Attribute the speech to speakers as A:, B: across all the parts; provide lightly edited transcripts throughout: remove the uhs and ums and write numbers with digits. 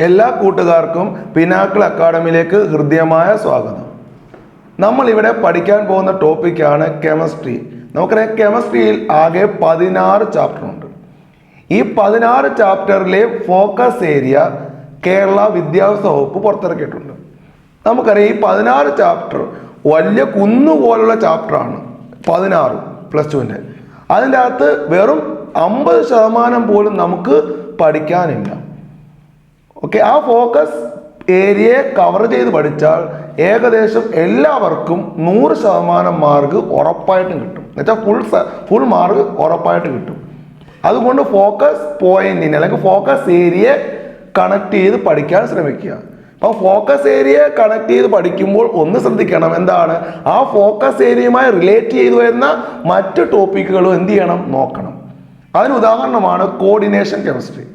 A: എല്ലാ കൂട്ടുകാർക്കും പിനാക്കിൾ അക്കാഡമിയിലേക്ക് ഹൃദ്യമായ സ്വാഗതം. നമ്മൾ ഇവിടെ പഠിക്കാൻ പോകുന്ന ടോപ്പിക്കാണ് കെമിസ്ട്രി. നമുക്കറിയാം കെമിസ്ട്രിയിൽ ആകെ 16 ചാപ്റ്റർ ഉണ്ട്. ഈ 16 ചാപ്റ്ററിലെ ഫോക്കസ് ഏരിയ കേരള വിദ്യാഭ്യാസ വകുപ്പ് പുറത്തിറക്കിയിട്ടുണ്ട്. നമുക്കറിയാം ഈ 16 ചാപ്റ്റർ വലിയ കുന്നുപോലുള്ള ചാപ്റ്ററാണ്. 16 +2-ൻ്റെ അതിൻ്റെ അകത്ത് വെറും 50% പോലും നമുക്ക് പഠിക്കാനില്ല. ഓക്കെ, ആ ഫോക്കസ് ഏരിയയെ കവർ ചെയ്ത് പഠിച്ചാൽ ഏകദേശം എല്ലാവർക്കും 100% മാർക്ക് ഉറപ്പായിട്ടും കിട്ടും. എന്നുവെച്ചാൽ ഫുൾ മാർക്ക് ഉറപ്പായിട്ട് കിട്ടും. അതുകൊണ്ട് ഫോക്കസ് പോയിന്റിനെ അല്ലെങ്കിൽ ഫോക്കസ് ഏരിയയെ കണക്ട് ചെയ്ത് പഠിക്കാൻ ശ്രമിക്കുക. അപ്പോൾ ഫോക്കസ് ഏരിയ കണക്ട് ചെയ്ത് പഠിക്കുമ്പോൾ ഒന്ന് ശ്രദ്ധിക്കണം, എന്താണ് ആ ഫോക്കസ് ഏരിയയുമായി റിലേറ്റ് ചെയ്തു വരുന്ന മറ്റ് ടോപ്പിക്കുകളും എന്ത് ചെയ്യണം, നോക്കണം. അതിന് ഉദാഹരണമാണ് കോർഡിനേഷൻ കെമിസ്ട്രി.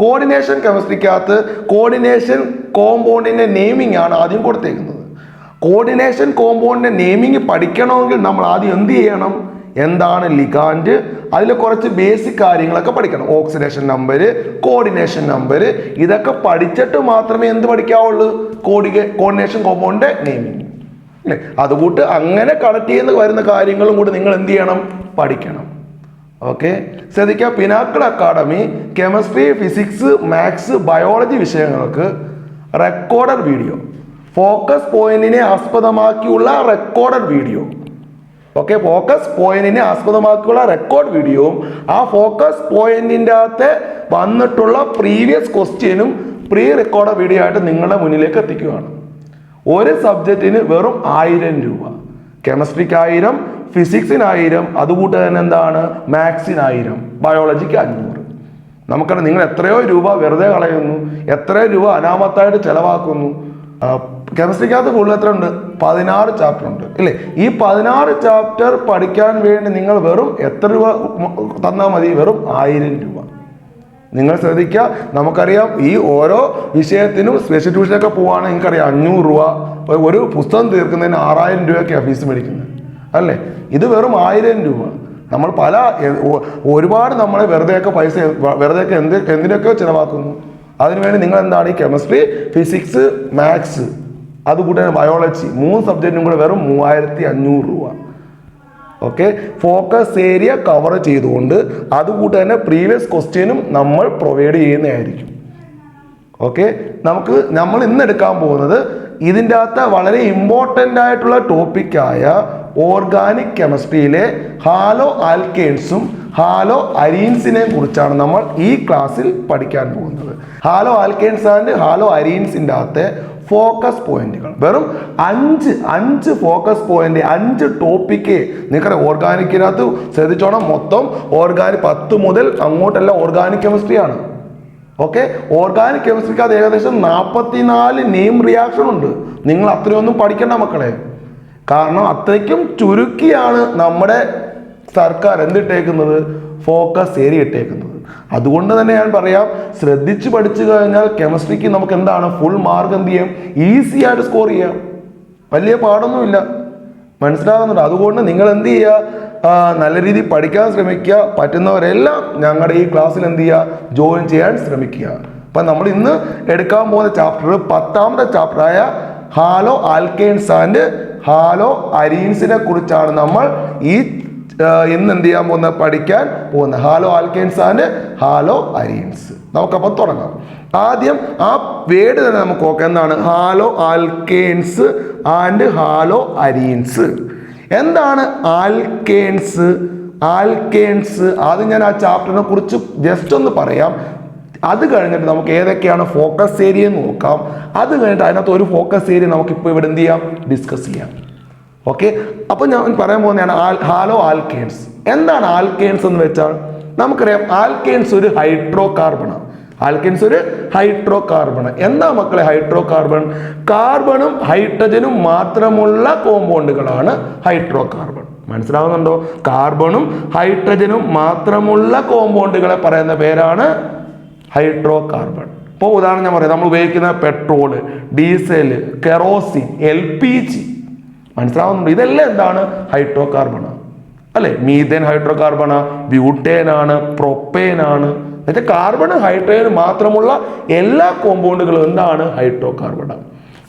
A: കോർഡിനേഷൻ കെമിസ്ട്രിക്കകത്ത് കോർഡിനേഷൻ കോമ്പൗണ്ടിന്റെ നെയിമിംഗ് ആണ് ആദ്യം കൊടുത്തേക്കുന്നത്. കോർഡിനേഷൻ കോമ്പൗണ്ടിന്റെ നെയിമിംഗ് പഠിക്കണമെങ്കിൽ നമ്മൾ ആദ്യം എന്ത് ചെയ്യണം, എന്താണ് ലിഗാൻഡ്, അതിൽ കുറച്ച് ബേസിക് കാര്യങ്ങളൊക്കെ പഠിക്കണം. ഓക്സിഡേഷൻ നമ്പർ, കോർഡിനേഷൻ നമ്പർ, ഇതൊക്കെ പഠിച്ചിട്ട് മാത്രമേ എന്ത് പഠിക്കാവുള്ളൂ, കോർഡിനേഷൻ കോമ്പൗണ്ടിന്റെ നെയിമിംഗ് അല്ലേ. അതുകൂട്ട് അങ്ങനെ കണക്ട് ചെയ്യുന്ന വരുന്ന കാര്യങ്ങളും കൂടി നിങ്ങൾ എന്ത് ചെയ്യണം, പഠിക്കണം. ഓക്കെ, ശ്രദ്ധിക്കുക. Pinnacle academy chemistry, physics, maths, biology വിഷയങ്ങൾക്ക് റെക്കോർഡഡ് വീഡിയോ, ഫോക്കസ് പോയിന്റിനെ ആസ്പദമാക്കിയുള്ള റെക്കോർഡഡ് വീഡിയോ, ഓക്കെ, ഫോക്കസ് പോയിന്റിനെ ആസ്പദമാക്കിയുള്ള റെക്കോർഡ് വീഡിയോയും ആ ഫോക്കസ് പോയിന്റിൻ്റെ അകത്ത് വന്നിട്ടുള്ള പ്രീവിയസ് ക്വസ്റ്റ്യനും പ്രീ റെക്കോർഡ് വീഡിയോ ആയിട്ട് നിങ്ങളുടെ മുന്നിലേക്ക് എത്തിക്കുകയാണ്. ഒരു സബ്ജക്റ്റിന് വെറും 1000 രൂപ. കെമിസ്ട്രിക്ക് 1000, ഫിസിക്സിന് 1000, അതുകൂട്ട് തന്നെ എന്താണ് മാത്സിന് 1000, ബയോളജിക്ക് 500. നമുക്കറിയാം നിങ്ങൾ എത്രയോ രൂപ വെറുതെ കളയുന്നു, എത്രയോ രൂപ അനാമത്തായിട്ട് ചെലവാക്കുന്നു. കെമിസ്ട്രിക്കകത്ത് ഫുൾ എത്ര ഉണ്ട്, 16 ചാപ്റ്റർ ഉണ്ട് അല്ലേ. ഈ 16 ചാപ്റ്റർ പഠിക്കാൻ വേണ്ടി നിങ്ങൾ വെറും എത്ര രൂപ തന്നാൽ മതി, വെറും 1000 രൂപ. നിങ്ങൾ ശ്രദ്ധിക്കുക, നമുക്കറിയാം ഈ ഓരോ വിഷയത്തിനും സ്പെഷ്യൽ ട്യൂഷനൊക്കെ പോവുകയാണെങ്കിൽ നിങ്ങൾക്കറിയാം 500 രൂപ, ഒരു പുസ്തകം തീർക്കുന്നതിന് 6000 രൂപയൊക്കെയാണ് ഫീസ് മേടിക്കുന്നത് അല്ലേ. ഇത് വെറും 1000 രൂപ. നമ്മൾ ഒരുപാട് നമ്മളെ വെറുതെയൊക്കെ എന്തിനൊക്കെയോ ചിലവാക്കുന്നു. അതിനുവേണ്ടി നിങ്ങൾ എന്താണ് ഈ കെമിസ്ട്രി, ഫിസിക്സ്, മാത്സ്, അതുകൂടെ തന്നെ ബയോളജി 3 സബ്ജക്റ്റിനും കൂടെ വെറും 3500 രൂപ. ഓക്കെ, ഫോക്കസ് ഏരിയ കവർ ചെയ്തുകൊണ്ട് അതുകൂട്ട് തന്നെ പ്രീവിയസ് ക്വസ്റ്റ്യനും നമ്മൾ പ്രൊവൈഡ് ചെയ്യുന്നതായിരിക്കും. ഓക്കെ, നമ്മൾ ഇന്ന് എടുക്കാൻ പോകുന്നത് ഇതിൻ്റെ അകത്ത് വളരെ ഇമ്പോർട്ടൻ്റ് ആയിട്ടുള്ള ടോപ്പിക്കായ ഓർഗാനിക് കെമിസ്ട്രിയിലെ ഹാലോ ആൽക്കെയ്ൻസും ഹാലോ അരീൻസിനെ കുറിച്ചാണ് നമ്മൾ ഈ ക്ലാസ്സിൽ പഠിക്കാൻ പോകുന്നത്. ഹാലോ ആൽക്കെയ്ൻസ് ആൻഡ് ഹാലോ അരീൻസിൻ്റെ അകത്തെ ഫോക്കസ് പോയിന്റുകൾ വെറും 5 ഫോക്കസ് പോയിന്റ്, 5 ടോപ്പിക്ക്. നിങ്ങൾക്കറിയാം ഓർഗാനിക്കിനകത്ത് ശ്രദ്ധിച്ചോണം, മൊത്തം ഓർഗാനിക് 10 മുതൽ അങ്ങോട്ടെല്ലാം ഓർഗാനിക് കെമിസ്ട്രിയാണ്. ഓക്കെ, ഓർഗാനിക് കെമിസ്ട്രിക്ക് അത് ഏകദേശം 44 നെയിം റിയാക്ഷൻ ഉണ്ട്. നിങ്ങൾ അത്രയൊന്നും പഠിക്കണ്ട മക്കളെ, കാരണം അത്രയ്ക്കും ചുരുക്കിയാണ് നമ്മുടെ സർക്കാർ എന്തിട്ടേക്കുന്നത്, ഫോക്കസ് ഏരിയ ഇട്ടേക്കുന്നത്. അതുകൊണ്ട് തന്നെ ഞാൻ പറയാം, ശ്രദ്ധിച്ച് പഠിച്ചു കഴിഞ്ഞാൽ കെമിസ്ട്രിക്ക് നമുക്ക് എന്താണ് ഫുൾ മാർക്ക് എന്ത് ചെയ്യാം, ഈസി ആയിട്ട് സ്കോർ ചെയ്യാം. വലിയ പാടൊന്നുമില്ല, മനസ്സിലാകുന്നുണ്ട്. അതുകൊണ്ട് നിങ്ങൾ എന്ത് ചെയ്യുക, നല്ല രീതിയിൽ പഠിക്കാൻ ശ്രമിക്കുക. പറ്റുന്നവരെല്ലാം ഞങ്ങളുടെ ഈ ക്ലാസ്സിൽ എന്ത് ചെയ്യുക, ജോയിൻ ചെയ്യാൻ ശ്രമിക്കുക. അപ്പം നമ്മൾ ഇന്ന് എടുക്കാൻ പോകുന്ന ചാപ്റ്റർ 10ാമത്തെ ചാപ്റ്ററായ ഹാലോ ആൽക്കെയ്ൻസ് ആൻഡ് ഹാലോ അരീൻസിനെ കുറിച്ചാണ് നമ്മൾ ഇന്ന് എന്ത് ചെയ്യാൻ പോകുന്നത്, പഠിക്കാൻ പോകുന്നത്. Halo alkanes and hello arenes. നമുക്കപ്പോൾ തുടങ്ങാം. ആദ്യം ആ വേർഡ് തന്നെ നമുക്ക് നോക്കാം, എന്താണ് halo alkanes and hello arenes. എന്താണ് ആൽക്കെയ്ൻസ്? ആൽക്കെയ്ൻസ് ആദ്യം ഞാൻ ആ ചാപ്റ്ററിനെ കുറിച്ച് ജസ്റ്റ് ഒന്ന് പറയാം. അത് കഴിഞ്ഞിട്ട് നമുക്ക് ഏതൊക്കെയാണ് ഫോക്കസ് ഏരിയ എന്ന് നോക്കാം. അത് കഴിഞ്ഞിട്ട് അതിനകത്ത് ഒരു ഫോക്കസ് ഏരിയ നമുക്കിപ്പോൾ ഇവിടെ എന്ത് ചെയ്യാം, ഡിസ്കസ് ചെയ്യാം. ഓക്കെ, അപ്പോൾ ഞാൻ പറയാൻ പോകുന്നതാണ് ഹാലോ ആൽക്കെയ്ൻസ്. എന്താണ് ആൽക്കെയ്ൻസ് എന്ന് വെച്ചാൽ നമുക്കറിയാം ആൽക്കെയ്ൻസ് ഒരു ഹൈഡ്രോ കാർബണാണ്. ആൽക്കെയ്ൻസ് ഒരു ഹൈഡ്രോ കാർബൺ. എന്താ മക്കളെ ഹൈഡ്രോ കാർബൺ? കാർബണും ഹൈഡ്രജനും മാത്രമുള്ള കോമ്പൗണ്ടുകളാണ് ഹൈഡ്രോ കാർബൺ. മനസ്സിലാവുന്നുണ്ടോ? കാർബണും ഹൈഡ്രജനും മാത്രമുള്ള കോമ്പൗണ്ടുകളെ പറയുന്ന പേരാണ് ഹൈഡ്രോ കാർബൺ. ഇപ്പോൾ ഉദാഹരണം ഞാൻ പറയാം, നമ്മൾ ഉപയോഗിക്കുന്ന പെട്രോള്, ഡീസൽ, കെറോസിൻ, LPG, മനസ്സിലാവുന്നുണ്ട്, ഇതെല്ലാം എന്താണ് ഹൈഡ്രോ കാർബണാണ് അല്ലെ. മീഥേൻ ഹൈഡ്രോ കാർബണാണ്, ബ്യൂട്ടേൻ ആണ്, പ്രൊപ്പേൻ ആണ്, എന്നിട്ട് കാർബൺ ഹൈഡ്രജൻ മാത്രമുള്ള എല്ലാ കോമ്പൗണ്ടുകളും എന്താണ്? ഹൈഡ്രോ കാർബണാണ്.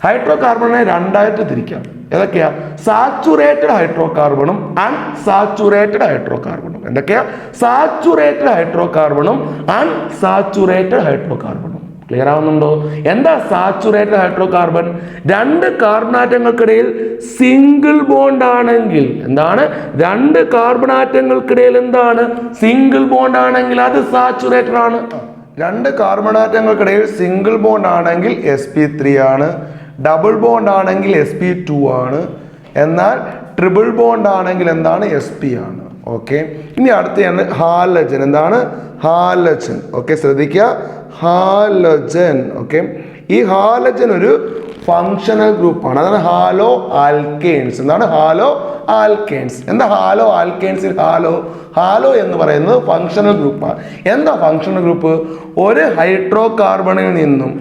A: ഹൈഡ്രോ കാർബണിനെ രണ്ടായിട്ട് തിരിക്കാം. ഏതൊക്കെയാ? സാച്ചുറേറ്റഡ് ഹൈഡ്രോ കാർബണും അൺസാച്ചുറേറ്റഡ് ഹൈഡ്രോ കാർബണും. എന്തൊക്കെയാ? സാച്ചുറേറ്റഡ് ഹൈഡ്രോ കാർബണും അൺസാച്ചുറേറ്റഡ് ഹൈഡ്രോ കാർബണും. ക്ലിയർ ആവുന്നുണ്ടോ? എന്താ സാച്ചുറേറ്റഡ് ഹൈഡ്രോ കാർബൺ? രണ്ട് കാർബൺ ആറ്റങ്ങൾക്കിടയിൽ സിംഗിൾ ബോണ്ട് ആണെങ്കിൽ എന്താണ്? രണ്ട് കാർബൺ ആറ്റങ്ങൾക്കിടയിൽ എന്താണ്? സിംഗിൾ ബോണ്ട് ആണെങ്കിൽ അത് സാച്ചുറേറ്റഡ് ആണ്. രണ്ട് കാർബൺ ആറ്റങ്ങൾക്കിടയിൽ സിംഗിൾ ബോണ്ട് ആണെങ്കിൽ sp3 ആണ്. ഡബിൾ ബോണ്ട് ആണെങ്കിൽ sp2 ആണ്. എന്നാൽ ട്രിപ്പിൾ ബോണ്ട് ആണെങ്കിൽ എന്താണ്? sp ആണ്. ഓക്കെ, ഇനി അടുത്തതാണ് ഹാലജൻ. എന്താണ്? ഹാലജൻ. ഓക്കെ, ശ്രദ്ധിക്കുക, ഹാലജൻ. ഓക്കെ, ഈ ഹാലജൻ ഒരു ഫങ്ഷണൽ ഗ്രൂപ്പാണ്. അതാണ് ഹാലോ ആൽക്കെയിൻസ്. എന്താണ്? Hello alkanes. എന്താ ഹാലോ ആൽക്കെയിൻസിൽ ഹാലോ എന്ന് പറയുന്നത് ഫങ്ഷണൽ ഗ്രൂപ്പാണ്. എന്താ ഫങ്ഷണൽ ഗ്രൂപ്പ്? ഒരു ഹൈഡ്രോ കാർബണിൽ നിന്നും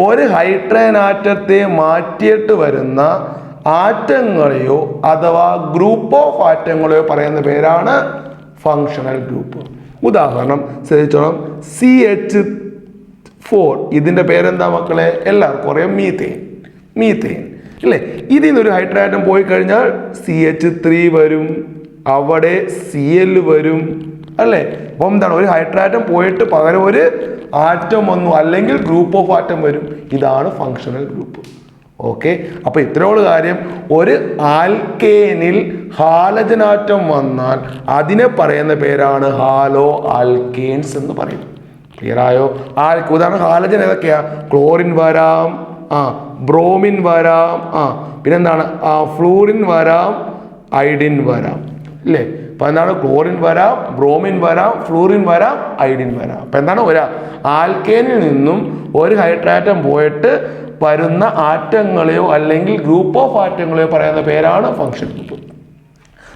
A: ഒരു ഹൈഡ്രജൻ ആറ്റത്തെ മാറ്റിയിട്ട് വരുന്ന ആറ്റങ്ങളെയോ അഥവാ ഗ്രൂപ്പ് ഓഫ് ആറ്റങ്ങളെയോ പറയുന്ന പേരാണ് ഫങ്ഷണൽ ഗ്രൂപ്പ്. ഉദാഹരണം ശ്രദ്ധിച്ചോളാം, CH4. ഇതിന്റെ പേരെന്താ മക്കളെ? എല്ലാവർക്കും അറിയാം, മീത്തേൻ അല്ലേ? ഇതിൽ നിന്നൊരു ഹൈഡ്രജൻ ആറ്റം പോയി കഴിഞ്ഞാൽ CH3 വരും, അവിടെ Cl വരും അല്ലേ? അപ്പം എന്താണ്? ഒരു ഹൈഡ്രജൻ ആറ്റം പോയിട്ട് പകരം ഒരു ആറ്റം വന്നു, അല്ലെങ്കിൽ ഗ്രൂപ്പ് ഓഫ് ആറ്റം വരും. ഇതാണ് ഫങ്ഷണൽ ഗ്രൂപ്പ്. ഓക്കെ, അപ്പൊ ഇത്രയുള്ള കാര്യം. ഒരു ആൽക്കേനിൽ ഹാലജൻ ആറ്റം വന്നാൽ അതിനെ പറയുന്ന പേരാണ് ഹാലോ ആൽക്കെയിൻസ് എന്ന് പറയും. ക്ലിയർ ആയോ? ഉദാഹരണം ഹാലജൻ ഏതൊക്കെയാ? ക്ലോറിൻ വരാം, ബ്രോമിൻ വരാം, പിന്നെന്താണ്? ഫ്ലൂറിൻ വരാം, അയഡിൻ വരാം അല്ലേ? അപ്പൊ എന്താണ്? ക്ലോറിൻ വരാം, ബ്രോമിൻ വരാം, ഫ്ലൂറിൻ വരാം, അയഡിൻ വരാം. അപ്പൊ എന്താണ്? ഒരു ആൽക്കേനിൽ നിന്നും ഒരു ഹൈഡ്രജൻ പോയിട്ട് വരുന്ന ആറ്റങ്ങളെയോ അല്ലെങ്കിൽ ഗ്രൂപ്പ് ഓഫ് ആറ്റങ്ങളെയോ പറയുന്ന പേരാണ് ഫങ്ഷൻ ഗ്രൂപ്പ്.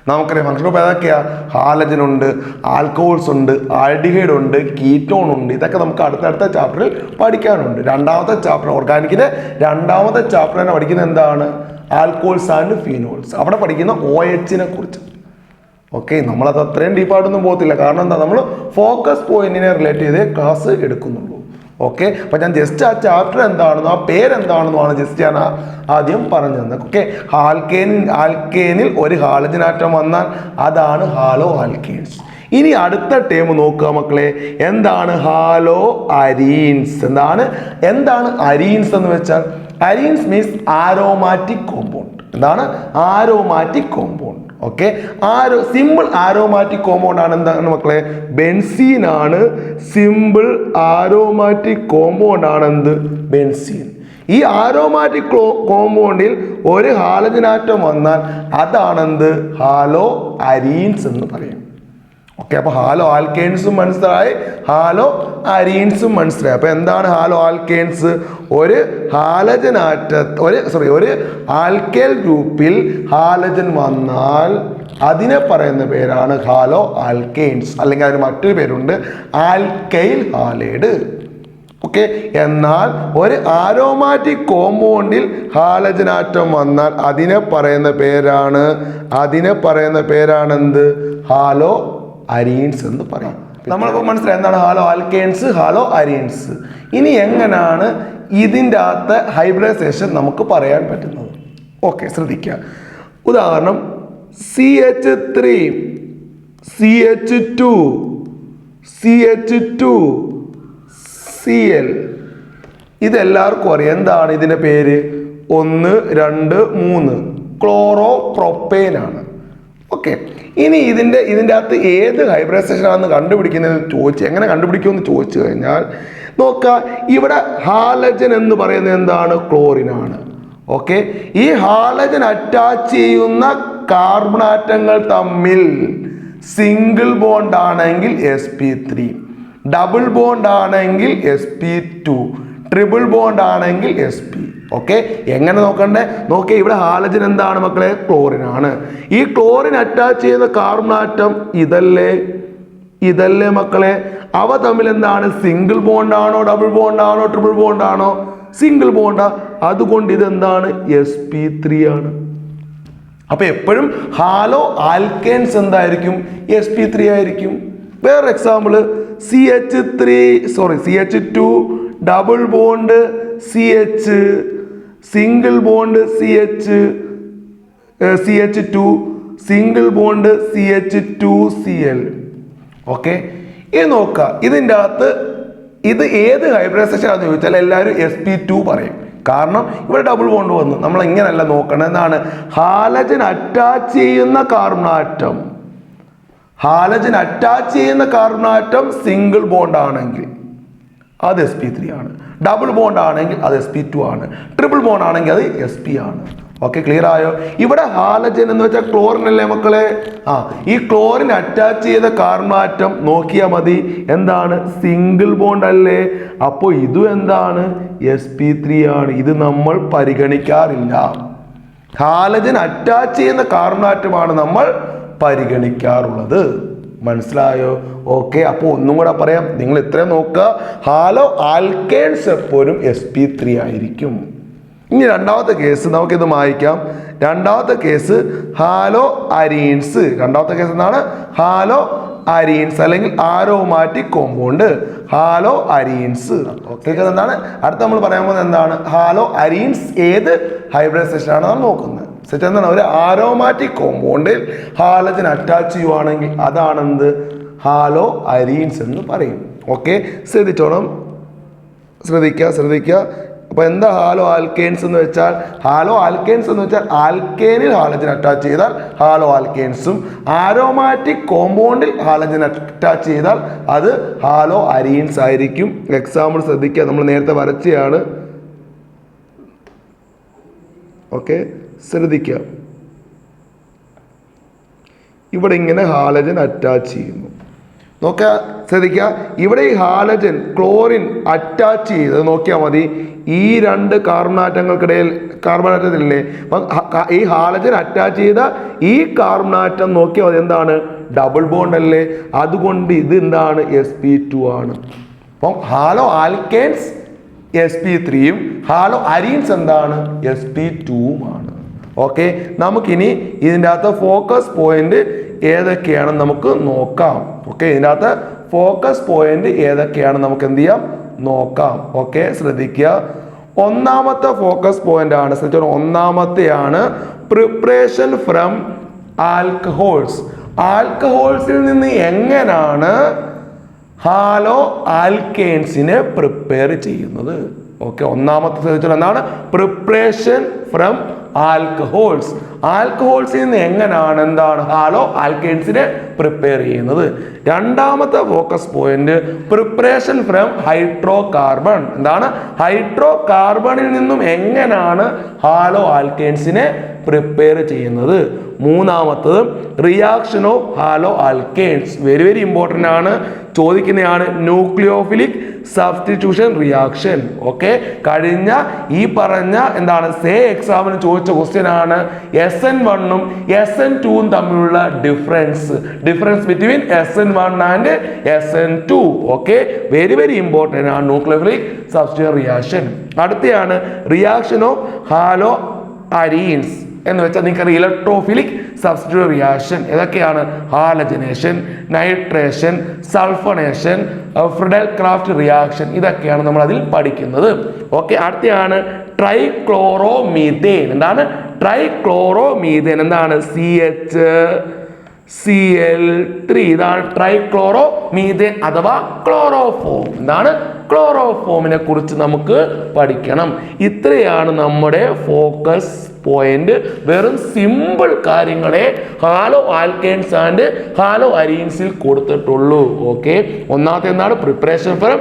A: നമുക്കറിയാം ഫങ്ഷൻ ഗ്രൂപ്പ് ഏതൊക്കെയാ? ഹാലജൻ ഉണ്ട്, ആൽക്കഹോൾസ് ഉണ്ട്, ആൽഡിഹൈഡ് ഉണ്ട്, കീറ്റോൺ ഉണ്ട്. ഇതൊക്കെ നമുക്ക് അടുത്തടുത്ത ചാപ്റ്ററിൽ പഠിക്കാനുണ്ട്. രണ്ടാമത്തെ ചാപ്റ്റർ, ഓർഗാനിക്കിന്റെ രണ്ടാമത്തെ ചാപ്റ്റർ തന്നെ പഠിക്കുന്നത് എന്താണ്? Alcohols and phenols. അവിടെ പഠിക്കുന്ന OH കുറിച്ച്. ഓക്കെ, നമ്മളത് അത്രയും ഡീപ്പായിട്ടൊന്നും പോകത്തില്ല. കാരണം എന്താ? നമ്മൾ ഫോക്കസ് പോയിന്റിനെ റിലേറ്റ് ചെയ്തേ ക്ലാസ് എടുക്കുന്നുള്ളൂ. ഓക്കെ, അപ്പൊ ഞാൻ ജസ്റ്റ് ആ ചാപ്റ്റർ എന്താണെന്നോ ആ പേരെന്താണെന്നോ ജസ്റ്റ് ഞാൻ ആദ്യം പറഞ്ഞു തന്നത്. ഓക്കെ, ആൽക്കേനിൽ ഒരു ഹാലജൻ ആറ്റം വന്നാൽ അതാണ് ഹാലോ ആൽക്കെയിൻസ്. ഇനി അടുത്ത ടേം നോക്കുക മക്കളെ, എന്താണ്? Hello arenes. എന്താണ് അരീൻസ് എന്ന് വെച്ചാൽ? Arenes means aromatic compound. എന്താണ്? Aromatic compound. Okay, simple aromatic compound ആണ്. എന്താണ് മക്കളെ? ബെൻസീൻ ആണ് സിമ്പിൾ ആരോമാറ്റിക് കോമ്പൗണ്ട് ആണ്. എന്ത്? ബെൻസീൻ. ഈ ആരോമാറ്റിക് കോമ്പൗണ്ടിൽ ഒരു ഹാലജൻ ആറ്റം വന്നാൽ അതാണെന്ത്? ഹാലോ അരീൻസ് എന്ന് പറയും. ഓക്കെ, അപ്പൊ ഹാലോ ആൽക്കെയിൻസും മനസ്സിലായി, ഹാലോ അരീൻസും മനസ്സിലായി. അപ്പൊ എന്താണ് ഹാലോ ആൽക്കെയിൻസ്? ഒരു ഹാലജൻ ഒരു ആൽക്കേൽ ഗ്രൂപ്പിൽ ഹാലജൻ വന്നാൽ അതിനെ പറയുന്ന പേരാണ് ഹാലോ ആൽക്കെയിൻസ്, അല്ലെങ്കിൽ അതിന് മറ്റൊരു പേരുണ്ട് ആൽക്കൈൽ ഹാലൈഡ്. ഓക്കെ, എന്നാൽ ഒരു ആരോമാറ്റിക് കോമ്പൗണ്ടിൽ ഹാലജൻ ആറ്റം വന്നാൽ അതിനെ പറയുന്ന പേരാണ് എന്ത്? ഹാലോ അരീൻസ് എന്ന് പറയും. നമ്മളിപ്പോൾ മനസ്സിലായി എന്താണ് ഹാലോ ആൽക്കെയിൻസ്, ഹാലോ അരീൻസ്. ഇനി എങ്ങനെയാണ് ഇതിൻ്റെ അകത്ത് ഹൈബ്രിഡൈസേഷൻ നമുക്ക് പറയാൻ പറ്റുന്നത്? ഓക്കെ, ശ്രദ്ധിക്കുക. ഉദാഹരണം CH3, CH2, CH2, Cl. ഇതെല്ലാവർക്കും അറിയാം. എന്താണ് ഇതിൻ്റെ പേര്? 1, 2, 3 ക്ലോറോ പ്രൊപ്പേൻ ആണ്. ഓക്കെ, ഇനി ഇതിൻ്റെ അകത്ത് ഏത് ഹൈബ്രിഡൈസേഷൻ ആണെന്ന് എങ്ങനെ കണ്ടുപിടിക്കുമെന്ന് ചോദിച്ചു കഴിഞ്ഞാൽ നോക്കുക, ഇവിടെ ഹാലജൻ എന്ന് പറയുന്നത് എന്താണ്? ക്ലോറിൻ ആണ്. ഓക്കെ, ഈ ഹാലജൻ അറ്റാച്ച് ചെയ്യുന്ന കാർബൺ ആറ്റങ്ങൾ തമ്മിൽ സിംഗിൾ ബോണ്ട് ആണെങ്കിൽ sp3, ഡബിൾ ബോണ്ട് ആണെങ്കിൽ sp2, ട്രിപ്പിൾ ബോണ്ട് ആണെങ്കിൽ sp. ഓക്കെ, എങ്ങനെ നോക്കണ്ടേ? നോക്കിയേ, ഇവിടെ ഹാലജൻ എന്താണ് മക്കളെ? ക്ലോറിൻ ആണ്. ഈ ക്ലോറിൻ അറ്റാച്ച് ചെയ്യുന്ന കാർബൺ ആറ്റം ഇതല്ലേ മക്കളെ? അവ തമ്മിൽ എന്താണ്? സിംഗിൾ ബോണ്ട് ആണോ, ഡബിൾ ബോണ്ട് ആണോ, ട്രിപ്പിൾ ബോണ്ട് ആണോ? സിംഗിൾ ബോണ്ടാ. അതുകൊണ്ട് ഇതെന്താണ്? sp3 ആണ്. അപ്പൊ എപ്പോഴും ഹാലോ ആൽക്കെയിൻസ് എന്തായിരിക്കും? sp3 ആയിരിക്കും. വേറെ example CH2 double bond CH, single bond CH2, single bond CH2Cl. Okay, ഇത് നോക്കുക. ഇതിൻ്റെ അകത്ത് ഇത് ഏത് ഹൈബ്രിഡൈസേഷൻ ആണെന്ന് ചോദിച്ചാൽ എല്ലാവരും sp2 പറയും. കാരണം ഇവിടെ ഡബിൾ ബോണ്ട് വന്നു. നമ്മൾ ഇങ്ങനെയല്ല നോക്കണം. എന്താണ്? ഹാലജൻ അറ്റാച്ച് ചെയ്യുന്ന കാർബൺ ആറ്റം, ഹാലജൻ അറ്റാച്ച് ചെയ്യുന്ന കാർബൺ ആറ്റം സിംഗിൾ ബോണ്ട് ആണെങ്കിൽ അത് sp3 ആണ്. ഡബിൾ ബോണ്ട് ആണെങ്കിൽ അത് sp2 ആണ്. ട്രിപ്പിൾ ബോണ്ട് ആണെങ്കിൽ അത് sp ആണ്. ഓക്കെ, ക്ലിയർ ആയോ? ഇവിടെ ഹാലജൻ എന്ന് വെച്ചാൽ ക്ലോറിൻ അല്ലേ മക്കളെ? ഈ ക്ലോറിൻ അറ്റാച്ച് ചെയ്ത കാർബൺ ആറ്റം നോക്കിയാൽ മതി. എന്താണ്? സിംഗിൾ ബോണ്ട് അല്ലേ? അപ്പോൾ ഇതും എന്താണ്? sp3 ആണ്. ഇത് നമ്മൾ പരിഗണിക്കാറില്ല. ഹാലജൻ അറ്റാച്ച് ചെയ്യുന്ന കാർബൺ ആറ്റമാണ് നമ്മൾ പരിഗണിക്കാറുള്ളത്. മനസ്സിലായോ? ഓക്കെ, അപ്പോൾ ഒന്നും കൂടെ പറയാം. നിങ്ങൾ ഇത്രയും നോക്കുക. ഹാലോ ആൽക്കേൻസ് എപ്പോഴും sp3 ആയിരിക്കും. ഇനി രണ്ടാമത്തെ കേസ് നമുക്കിത് വായിക്കാം. രണ്ടാമത്തെ കേസ് ഹാലോ അരീൻസ്. രണ്ടാമത്തെ കേസ് എന്താണ്? ഹാലോ അരീൻസ് അല്ലെങ്കിൽ aromatic compound haloarenes. Okay, എന്താണ് അടുത്ത നമ്മൾ പറയാൻ പോകുന്നത്? എന്താണ്? ഹാലോ അരീൻസ് ഏത് ഹൈബ്രിഡൈസേഷൻ ആണെന്നാണ് നോക്കുന്നത്. സെറ്റ് എന്താണ്? ഒരു ആരോമാറ്റിക് കോമ്പൗണ്ടിൽ ഹാലജൻ അറ്റാച്ച് ചെയ്യുവാണെങ്കിൽ അതാണെന്ത്? ഹാലോ അരീൻസ് എന്ന് പറയും. ഓക്കെ, ശ്രദ്ധിക്കുക. അപ്പോൾ എന്താ ഹാലോ ആൽക്കേൻസ് എന്ന് വെച്ചാൽ? ഹാലോ ആൽക്കേൻസ് എന്ന് വെച്ചാൽ ആൽക്കേനിൽ ഹാലജൻ അറ്റാച്ച് ചെയ്താൽ ഹാലോ ആൽക്കേൻസും, ആരോമാറ്റിക് കോമ്പൗണ്ടിൽ ഹാലജൻ അറ്റാച്ച് ചെയ്താൽ അത് ഹാലോ അരീൻസ് ആയിരിക്കും. എക്സാമ്പിൾ ശ്രദ്ധിക്കുക. നമ്മൾ നേരത്തെ വരച്ചതാണ്. ഓക്കെ, ശ്രദ്ധിക്കുക. ഇവിടെ ഇങ്ങനെ ഹാലജൻ അറ്റാച്ച് ചെയ്യുന്നു. നോക്കുക, ശ്രദ്ധിക്കുക. ഇവിടെ ഈ ഹാലജൻ ക്ലോറിൻ അറ്റാച്ച് ചെയ്ത് നോക്കിയാൽ മതി. ഈ രണ്ട് കാർബൺ ആറ്റത്തില്ലേ, ഈ ഹാലജൻ അറ്റാച്ച് ചെയ്ത ഈ കാർബൺ ആറ്റം നോക്കിയാൽ മതി. എന്താണ്? ഡബിൾ ബോണ്ട് അല്ലേ? അതുകൊണ്ട് ഇത് എന്താണ്? sp2 ആണ്. അപ്പം ഹാലോ ആൽക്കേൻസ് sp3യും ഹാലോ അരീൻസ് എന്താണ്? sp2മാണ്. ഓക്കെ, നമുക്കിനി ഇതിൻ്റെ അകത്ത് ഫോക്കസ് പോയിന്റ് ഏതൊക്കെയാണെന്ന് നമുക്ക് നോക്കാം. ഓക്കെ, ഇതിൻ്റെ അകത്ത് ഫോക്കസ് പോയിന്റ് ഏതൊക്കെയാണെന്ന് നമുക്ക് എന്ത് ചെയ്യാം? നോക്കാം. ഓക്കെ, ശ്രദ്ധിക്കുക. ഒന്നാമത്തെ ഫോക്കസ് പോയിന്റ് ആണ്, ഒന്നാമത്തെയാണ് പ്രിപ്പറേഷൻ ഫ്രം ആൽക്കഹോൾസ്. ആൽക്കഹോൾസിൽ നിന്ന് എങ്ങനെയാണ് ഹാലോ ആൽക്കേൻസിനെ പ്രിപ്പയർ ചെയ്യുന്നത്? ഓക്കെ, ഒന്നാമത്തെ ശ്രദ്ധിച്ചാൽ എന്താണ്? Preparation from alcohols. ആൽക്കഹോൾസിൽ നിന്ന് എങ്ങനെയാണ് എന്താണ് ഹാലോ ആൽക്കേൻസിനെ പ്രിപ്പയർ ചെയ്യുന്നത്? രണ്ടാമത്തെ focus point preparation from hydro carbon. എന്താണ്? ഹൈഡ്രോ കാർബണിൽ നിന്നും എങ്ങനെയാണ് ഹാലോ ആൽക്കേൻസിനെ പ്രിപ്പയർ ചെയ്യുന്നത്? മൂന്നാമത്തത് reaction of halo alkanes. Very very important ആണ്, ചോദിക്കുന്നതാണ്. Nucleophilic substitution reaction. ഓക്കെ, കഴിഞ്ഞ ഈ പറഞ്ഞ എന്താണ് എക്സാമിന് ചോദിച്ച ക്വസ്റ്റ്യൻ ആണ്. SN1ഉം SN2ഉം തമ്മിലുള്ള difference between SN1 and SN2. Okay, very very important ആണ് ന്യൂക്ലിയോഫിലിക് സബ്സ്റ്റിറ്റ്യൂഷൻ റിയാക്ഷൻ. അടുത്തയാണ് റിയാക്ഷൻ ഓഫ് ഹാലോ അരീൻസ് എന്ന് വെച്ചാൽ നിങ്ങൾക്ക് ഇലക്ട്രോഫിലിക് സബ്സ്റ്റിറ്റ്യൂഷൻ റിയാക്ഷൻ ഏതൊക്കെയാണ്? Halogenation, nitration, sulphonation, Friedel Crafts reaction. ഇതൊക്കെയാണ് നമ്മൾ അതിൽ പഠിക്കുന്നത്. ഓക്കെ, അടുത്തയാണ് ട്രൈക്ലോറോമീഥേൻ. എന്താണ്? ട്രൈക്ലോറോമീഥേൻ എന്താണ്? CHCl3. ഇതാണ് ട്രൈക്ലോറോമീഥേൻ അഥവാ ക്ലോറോഫോം. എന്താണ്? ക്ലോറോഫോമിനെ കുറിച്ച് നമുക്ക് പഠിക്കണം. ഇത്രയാണ് നമ്മുടെ ഫോക്കസ് പോയിന്റ്. വെറും സിമ്പിൾ കാര്യങ്ങളെ ഹാലോ ആൽക്കേൻസ് ആൻഡ് ഹാലോ അരീൻസിൽ കൊടുത്തിട്ടുള്ളൂ. ഓക്കെ, ഒന്നാമത്തെ എന്താണ്? Preparation from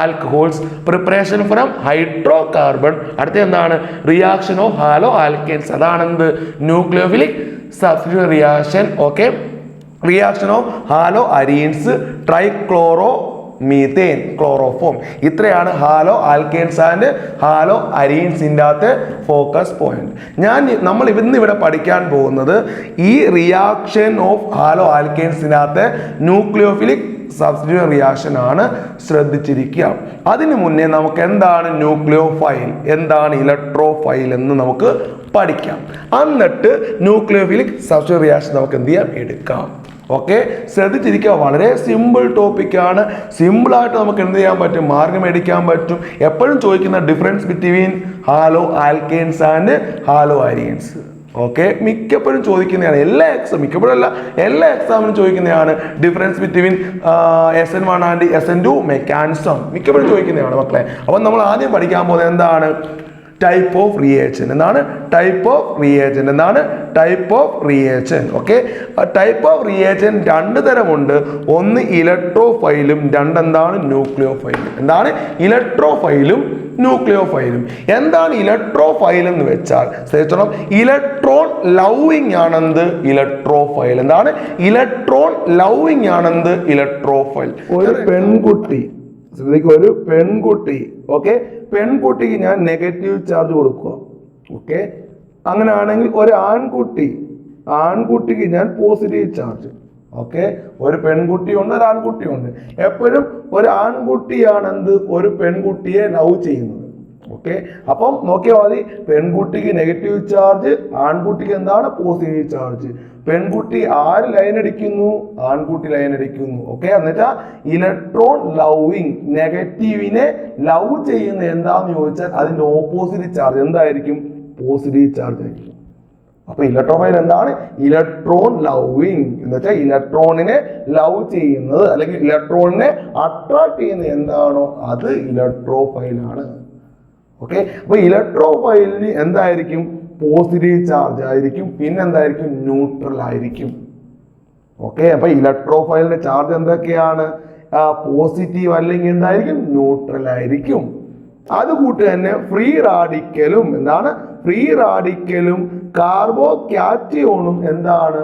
A: alcohols, preparation from hydro carbon. അടുത്ത എന്താണ്? Reaction of halo alkanes. അതാണെന്ത്? Nucleophilic substitution reaction. Okay, reaction of halo arenes, trichloro methane, chloroform. ഇത്രയാണ് ഹാലോ ആൽക്കേൻസ് ആൻഡ് ഹാലോ അരീൻസിൻ്റെ അകത്ത് ഫോക്കസ് പോയിന്റ്. നമ്മൾ ഇവിടെ പഠിക്കാൻ പോകുന്നത് ഈ റിയാക്ഷൻ ഓഫ് ഹാലോ ആൽക്കേൻസിനകത്ത് ന്യൂക്ലിയോഫിലിക് സബ്സ്റ്റിറ്റ്യൂഷൻ റിയാക്ഷൻ ആണ്. ശ്രദ്ധിച്ചിരിക്കുക. അതിനു മുന്നേ നമുക്ക് എന്താണ് ന്യൂക്ലിയോഫൈൽ, എന്താണ് ഇലക്ട്രോഫൈൽ എന്ന് നമുക്ക് പഠിക്കാം. എന്നിട്ട് ന്യൂക്ലിയോഫിലിക് സബ്സ്റ്റിറ്റ്യൂഷൻ റിയാക്ഷൻ നമുക്ക് എന്ത് ചെയ്യാം? എടുക്കാം. ഓക്കെ, ശ്രദ്ധിച്ചിരിക്കുക. വളരെ സിമ്പിൾ ടോപ്പിക്കാണ്. സിമ്പിളായിട്ട് നമുക്ക് എന്ത് ചെയ്യാൻ പറ്റും, മാർക്ക് മേടിക്കാൻ പറ്റും. എപ്പോഴും ചോദിക്കുന്ന difference between haloalkanes and hello arenes. Okay, മിക്കപ്പോഴും ചോദിക്കുന്നതാണ് മിക്കപ്പോഴും അല്ല, എല്ലാ എക്സാമിനും ചോദിക്കുന്നതാണ് difference between SN1 and SN2 mechanism. മിക്കപ്പോഴും ചോദിക്കുന്നതാണ് മക്കളെ. അപ്പം നമ്മൾ ആദ്യം പഠിക്കാൻ പോകുന്നത് എന്താണ്, ടൈപ്പ് ഓഫ് റിയേജന്റ്. എന്താണ് ടൈപ്പ് ഓഫ് റിയേജന്റ്? എന്താണ് type of reagent? Okay, type of reagent രണ്ട് തരമുണ്ട്. ഒന്ന് ഇലക്ട്രോഫൈലും, രണ്ടെന്താണ് ന്യൂക്ലിയോഫൈലും. എന്താണ് ഇലക്ട്രോഫൈലും ന്യൂക്ലിയോഫൈലും? എന്താണ് ഇലക്ട്രോഫൈൽ എന്ന് വെച്ചാൽ ശ്രദ്ധിച്ചോണം, ഇലക്ട്രോൺ ലവിങ് ആണെന്ത് ഇലക്ട്രോഫൈൽ. എന്താണ് ഇലക്ട്രോൺ ലവിങ് ആണെന്ത് ഇലക്ട്രോഫൈൽ. ഒരു പെൺകുട്ടി, ഒരു പെൺകുട്ടി, ഓക്കെ, പെൺകുട്ടിക്ക് ഞാൻ നെഗറ്റീവ് ചാർജ് കൊടുക്കുക. ഓക്കെ, അങ്ങനെയാണെങ്കിൽ ഒരു ആൺകുട്ടിക്ക് ഞാൻ പോസിറ്റീവ് ചാർജ്. ഓക്കെ, ഒരു പെൺകുട്ടിയുണ്ട്, ഒരു ആൺകുട്ടിയുണ്ട്. എപ്പോഴും ഒരു ആൺകുട്ടിയാണ് ഒരു പെൺകുട്ടിയെ ലവ് ചെയ്യുന്നത്. ഓക്കെ, അപ്പം നോക്കിയാൽ മതി, പെൺകുട്ടിക്ക് നെഗറ്റീവ് ചാർജ്, ആൺകുട്ടിക്ക് എന്താണ് പോസിറ്റീവ് ചാർജ്. പെൺകുട്ടി ആര് ലൈൻ അടിക്കുന്നു, ആൺകുട്ടി ലൈൻ അടിക്കുന്നു. ഓക്കെ, എന്നുവെച്ചാൽ ഇലക്ട്രോൺ ലവിങ്, നെഗറ്റീവിനെ ലവ് ചെയ്യുന്ന എന്താന്ന് ചോദിച്ചാൽ അതിന്റെ ഓപ്പോസിറ്റ് ചാർജ് എന്തായിരിക്കും, പോസിറ്റീവ് ചാർജ് ആയിരിക്കും. അപ്പൊ ഇലക്ട്രോഫൈൽ എന്താണ്, ഇലക്ട്രോൺ ലവിങ് എന്ന് വെച്ചാൽ ഇലക്ട്രോണിനെ ലവ് ചെയ്യുന്നത് അല്ലെങ്കിൽ ഇലക്ട്രോണിനെ അട്രാക്ട് ചെയ്യുന്നത് എന്താണോ അത് ഇലക്ട്രോഫൈൽ ആണ്. ഓക്കെ, അപ്പൊ ഇലക്ട്രോഫൈലിന് എന്തായിരിക്കും, പോസിറ്റീവ് ചാർജ് ആയിരിക്കും, പിന്നെ എന്തായിരിക്കും, ന്യൂട്രൽ ആയിരിക്കും. ഓക്കെ, അപ്പൊ ഇലക്ട്രോഫൈലിന്റെ ചാർജ് എന്തൊക്കെയാണ്, പോസിറ്റീവ് അല്ലെങ്കിൽ എന്തായിരിക്കും, ന്യൂട്രൽ ആയിരിക്കും. അതുകൂട്ട് തന്നെ ഫ്രീ റാഡിക്കലും, എന്താണ് ഫ്രീ റാഡിക്കലും കാർബോകാറ്റയോണും എന്താണ്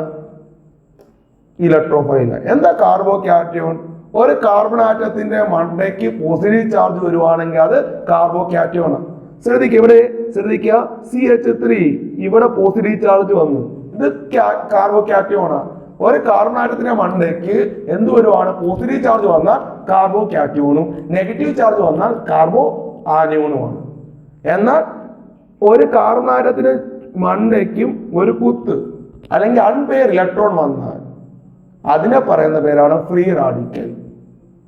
A: ഇലക്ട്രോഫൈൽ. എന്താ കാർബോകാറ്റയോൺ? ഒരു കാർബൺ ആറ്റത്തിന്റെ മണ്ടയ്ക്ക് പോസിറ്റീവ് ചാർജ് വരുവാണെങ്കിൽ അത് കാർബോകാറ്റയോൺ ആണ്. ശ്രദ്ധിക്കുക CH3 ഇവിടെ പോസിറ്റീവ് ചാർജ് വന്നു, ഇത് കാർബോകാറ്റയോൺ ആണ്. ഒരു കാർബൺ ആറ്റത്തിന്റെ മണ്ടയ്ക്ക് എന്ത് വരുവാണ്, പോസിറ്റീവ് ചാർജ് വന്നാൽ കാർബോകാറ്റയോണും, നെഗറ്റീവ് ചാർജ് വന്നാൽ കാർബോ ആനിയോണുമാണ്. എന്നാൽ ഒരു കാർബൺ ആറ്റത്തിന് മണ്ടയ്ക്കും ഒരു കുത്ത് അല്ലെങ്കിൽ അൺപെയർ ഇലക്ട്രോൺ വന്നാൽ അതിനെ പറയുന്ന പേരാണ് ഫ്രീ റാഡിക്കൽ.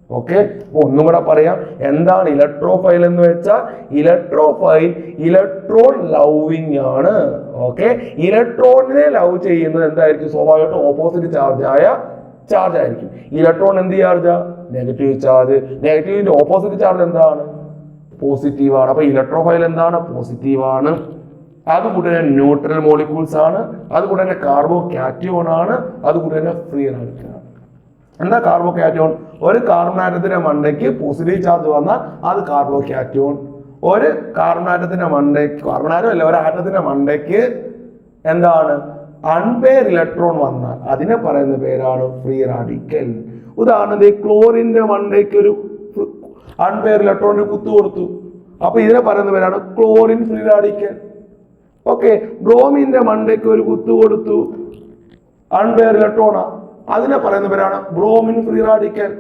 A: ഓക്കെ, ഒന്നും കൂടെ പറയാം, എന്താണ് ഇലക്ട്രോഫൈൽ എന്ന് വെച്ചാൽ ഇലക്ട്രോഫൈൽ ഇലക്ട്രോൺ ലവിങ് ആണ്. ഓക്കെ, ഇലക്ട്രോണിനെ ലവ് ചെയ്യുന്നത് എന്തായിരിക്കും, സ്വാഭാവികമായിട്ടും ഓപ്പോസിറ്റ് ചാർജ് ആയിരിക്കും. ഇലക്ട്രോൺ എന്ത് ചാർജാ, നെഗറ്റീവ് ചാർജ്. നെഗറ്റീവിന്റെ ഓപ്പോസിറ്റ് ചാർജ് എന്താണ്, പോസിറ്റീവ് ആണ്. അപ്പൊ ഇലക്ട്രോഫൈൽ എന്താണ്, പോസിറ്റീവ് ആണ്. അതുകൂടെ തന്നെ ന്യൂട്രൽ മോളിക്യൂൾസ് ആണ്, അതുകൂടെ തന്നെ കാർബോകാറ്റയോൺ ആണ്, അതുകൂടെ തന്നെ ഫ്രീ റാഡിക്കൽ ആണ്. എന്താ കാർബോകാറ്റയോൺ? ഒരു കാർബൺ ആറ്റത്തിന്റെ മണ്ടയ്ക്ക് പോസിറ്റീവ് ചാർജ് വന്നാൽ അത് കാർബോകാറ്റയോൺ. ഒരു കാർബൺ ആറ്റത്തിന്റെ മണ്ടയ്ക്ക്, കാർബൺ ആറ്റം അല്ല, ഒരു ആറ്റത്തിന്റെ മണ്ടയ്ക്ക് എന്താണ് അൺപെയർ ഇലക്ട്രോൺ വന്നാൽ അതിനെ പറയുന്ന പേരാണ് ഫ്രീ റാഡിക്കൽ. ഉദാഹരണത്തിന് ക്ലോറിന്റെ മണ്ടയ്ക്ക് ഒരു അൺപെയർ ഇലക്ട്രോണിന് കുത്തു കൊടുത്തു, അപ്പൊ ഇതിനെ പറയുന്ന പേരാണ് ക്ലോറിൻ ഫ്രീ റാഡിക്കൽ. ഓക്കെ, ബ്രോമിന്റെ മണ്ടയ്ക്ക് ഒരു കുത്തു കൊടുത്തു, അൺപെയർ ഇലക്ട്രോണാ, അതിനെ പറയുന്ന പേരാണ് ബ്രോമിൻ ഫ്രീ റാഡിക്കൽ.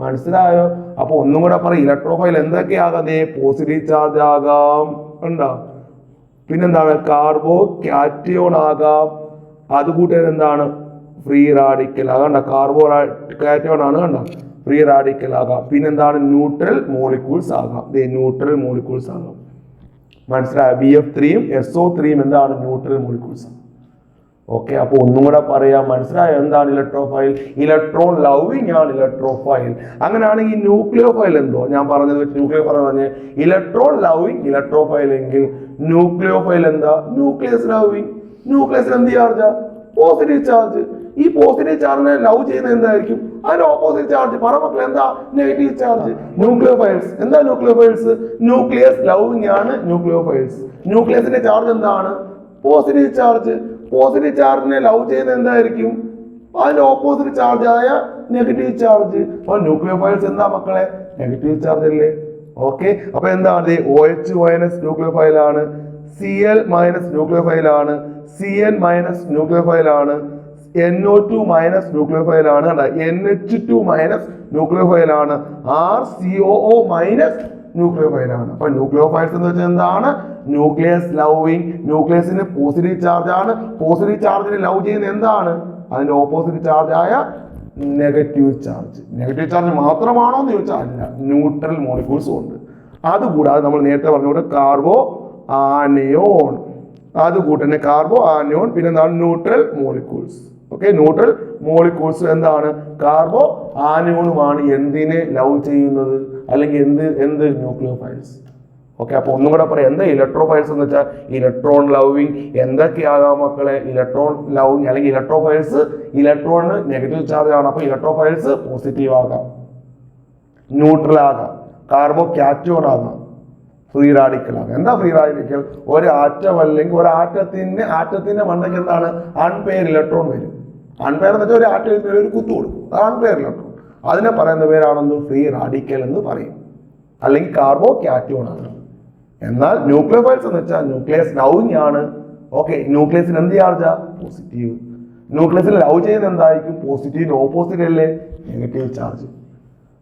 A: മനസ്സിലായോ? അപ്പൊ ഒന്നും കൂടെ പറയും, ഇലക്ട്രോഫൈൽ എന്തൊക്കെയാകാം, പോസിറ്റീവ് ചാർജ് ആകാം, ഉണ്ടോ, പിന്നെന്താണ് കാർബോകാറ്റയോൺ ആകാം, അതുകൂട്ടൻ എന്താണ് ഫ്രീ റാഡിക്കൽ ആകാം. കാർബോകാറ്റയോൺ ആണ്, കണ്ട ഫ്രീ റാഡിക്കൽ ആകാം. പിന്നെന്താണ് ന്യൂട്രൽ മോളിക്യൂൾസ് ആകാം, ന്യൂട്രൽ മോളിക്യൂൾസ് ആകാം. മനസ്സിലായോ? BF3യും SO3യും എന്താണ് ന്യൂട്രൽ മോളിക്യൂൾസ്. ഓക്കെ, അപ്പൊ ഒന്നും കൂടെ പറയാം, മനസ്സിലായോ എന്താണ് ഇലക്ട്രോഫൈൽ? ഇലക്ട്രോൺ ലവിങ് ആണ് ഇലക്ട്രോഫൈൽ. അങ്ങനെയാണെങ്കിൽ ന്യൂക്ലിയോഫൈൽ എന്തോ ഞാൻ പറഞ്ഞത് വെച്ച് ന്യൂക്ലിയോഫൈൽ പറഞ്ഞ ഇലക്ട്രോൺ ലവിങ് ഇലക്ട്രോഫൈൽ എങ്കിൽ ന്യൂക്ലിയോഫൈൽ എന്താ, ന്യൂക്ലിയസ് ലവിങ്. ന്യൂക്ലിയസിന് എന്ത് ചാർജാ, പോസിറ്റീവ് ചാർജ്. ഈ പോസിറ്റീവ് ചാർജിനെ ലവ് ചെയ്യുന്നത് എന്തായിരിക്കും, അതിന്റെ ഓപ്പോസിറ്റ് ചാർജ് പറ മക്കളെ, എന്താ നെഗറ്റീവ് ചാർജ്. ന്യൂക്ലിയോഫൈൽസ് എന്താ, ന്യൂക്ലിയോഫൈൽസ് ന്യൂക്ലിയസ് ലവിങ് ആണ് ന്യൂക്ലിയോഫൈൽസ്. ന്യൂക്ലിയസിന്റെ ചാർജ് എന്താണ്, പോസിറ്റീവ് ചാർജ്. പോസിറ്റീവ് ചാർജിനെ ലവ് ചെയ്യുന്നത് എന്തായിരിക്കും, അതിന്റെ ഓപ്പോസിറ്റ് ചാർജ് ആയ നെഗറ്റീവ് ചാർജ്. അപ്പൊ ന്യൂക്ലിയോഫൈൽസ് എന്താ മക്കളെ, നെഗറ്റീവ് ചാർജ് അല്ലേ. ഓക്കെ, അപ്പൊ എന്താണ് OH മൈനസ് ന്യൂക്ലിയോഫൈൽ ആണ്, Cl മൈനസ് ന്യൂക്ലിയോഫൈൽ ആണ്, Cn മൈനസ് ന്യൂക്ലിയോഫൈൽ ആണ്, NO2 മൈനസ് ന്യൂക്ലിയോഫൈൽ ആണ്, NH2 മൈനസ് ന്യൂക്ലിയോഫൈൽ ആണ്, RCOO മൈനസ് ന്യൂക്ലിയോഫൈൽ ആണ്. അപ്പൊ ന്യൂക്ലിയോഫൈൽസ് എന്ന് വെച്ചാൽ എന്താണ്, ന്യൂക്ലിയസ് ലവിങ്. ന്യൂക്ലിയസിന് പോസിറ്റീവ് ചാർജ് ആണ്, പോസിറ്റീവ് ചാർജിനെ ലവ് ചെയ്യുന്നത് എന്താണ്, അതിന്റെ ഓപ്പോസിറ്റ് ചാർജ് ആയ നെഗറ്റീവ് ചാർജ് മാത്രമാണോ എന്ന് ചോദിച്ചാൽ അല്ല, ന്യൂട്രൽ മോളിക്യൂൾസും ഉണ്ട്. അതുകൂടാതെ നമ്മൾ നേരത്തെ പറഞ്ഞുകൊണ്ട് കാർബോ ആനയോൺ, അതുകൂട്ട് തന്നെ കാർബോ ആനയോൺ, പിന്നെ എന്താണ് neutral molecules. Okay, neutral molecules എന്താണ്? കാർബോ ആനയോണുമാണ് എന്തിനെ ലവ് ചെയ്യുന്നത്, അല്ലെങ്കിൽ എന്ത് ന്യൂക്ലിയോഫൈൽസ്. ഓക്കെ, അപ്പൊ ഒന്നും കൂടെ പറയാം, എന്താ ഇലക്ട്രോഫൈൽസ് എന്ന് വെച്ചാൽ ഇലക്ട്രോൺ ലവിങ് എന്തൊക്കെയാകാം മക്കളെ? ഇലക്ട്രോൺ ലവിങ് അല്ലെങ്കിൽ ഇലക്ട്രോഫൈൽസ് ഇലക്ട്രോണിന് നെഗറ്റീവ് ചാർജ് ആണ്, അപ്പൊ ഇലക്ട്രോഫൈൽസ് പോസിറ്റീവ് ആകാം, ന്യൂട്രൽ ആകാം, കാർബോ കാറ്റോൺ ആകാം, ഫ്രീ റാഡിക്കൽ ആകാം. എന്താ ഫ്രീ റാഡിക്കൽ? ഒരു ആറ്റം അല്ലെങ്കിൽ ഒരു ആറ്റത്തിന്റെ മണ്ടയ്ക്ക് എന്താണ്? അൺപെയർ ഇലക്ട്രോൺ വരും. അൺപെയർ എന്ന് വെച്ചാൽ ഒരു ആറ്റത്തിന് ഒരു കുത്തു കൊടുക്കും, അത് അൺപെയർ ഇലക്ട്രോൺ. അതിനെ പറയുന്ന പേരാണെന്ന് ഫ്രീ റാഡിക്കൽ എന്ന് പറയും, അല്ലെങ്കിൽ കാർബോ കാറ്റോൺ ആണ്. എന്നാൽ ന്യൂക്ലിയോഫൈൽസ് എന്ന് വെച്ചാൽ ന്യൂക്ലിയസ് ലവിങ് ആണ്. ഓക്കെ, ന്യൂക്ലിയസിന് എന്ത് ചാർജാ? പോസിറ്റീവ്. ന്യൂക്ലിയസിൽ ലവ് ചെയ്യുന്ന എന്തായിരിക്കും? പോസിറ്റീവ്. ഓപ്പോസിറ്റ് അല്ലേ? Negative charge.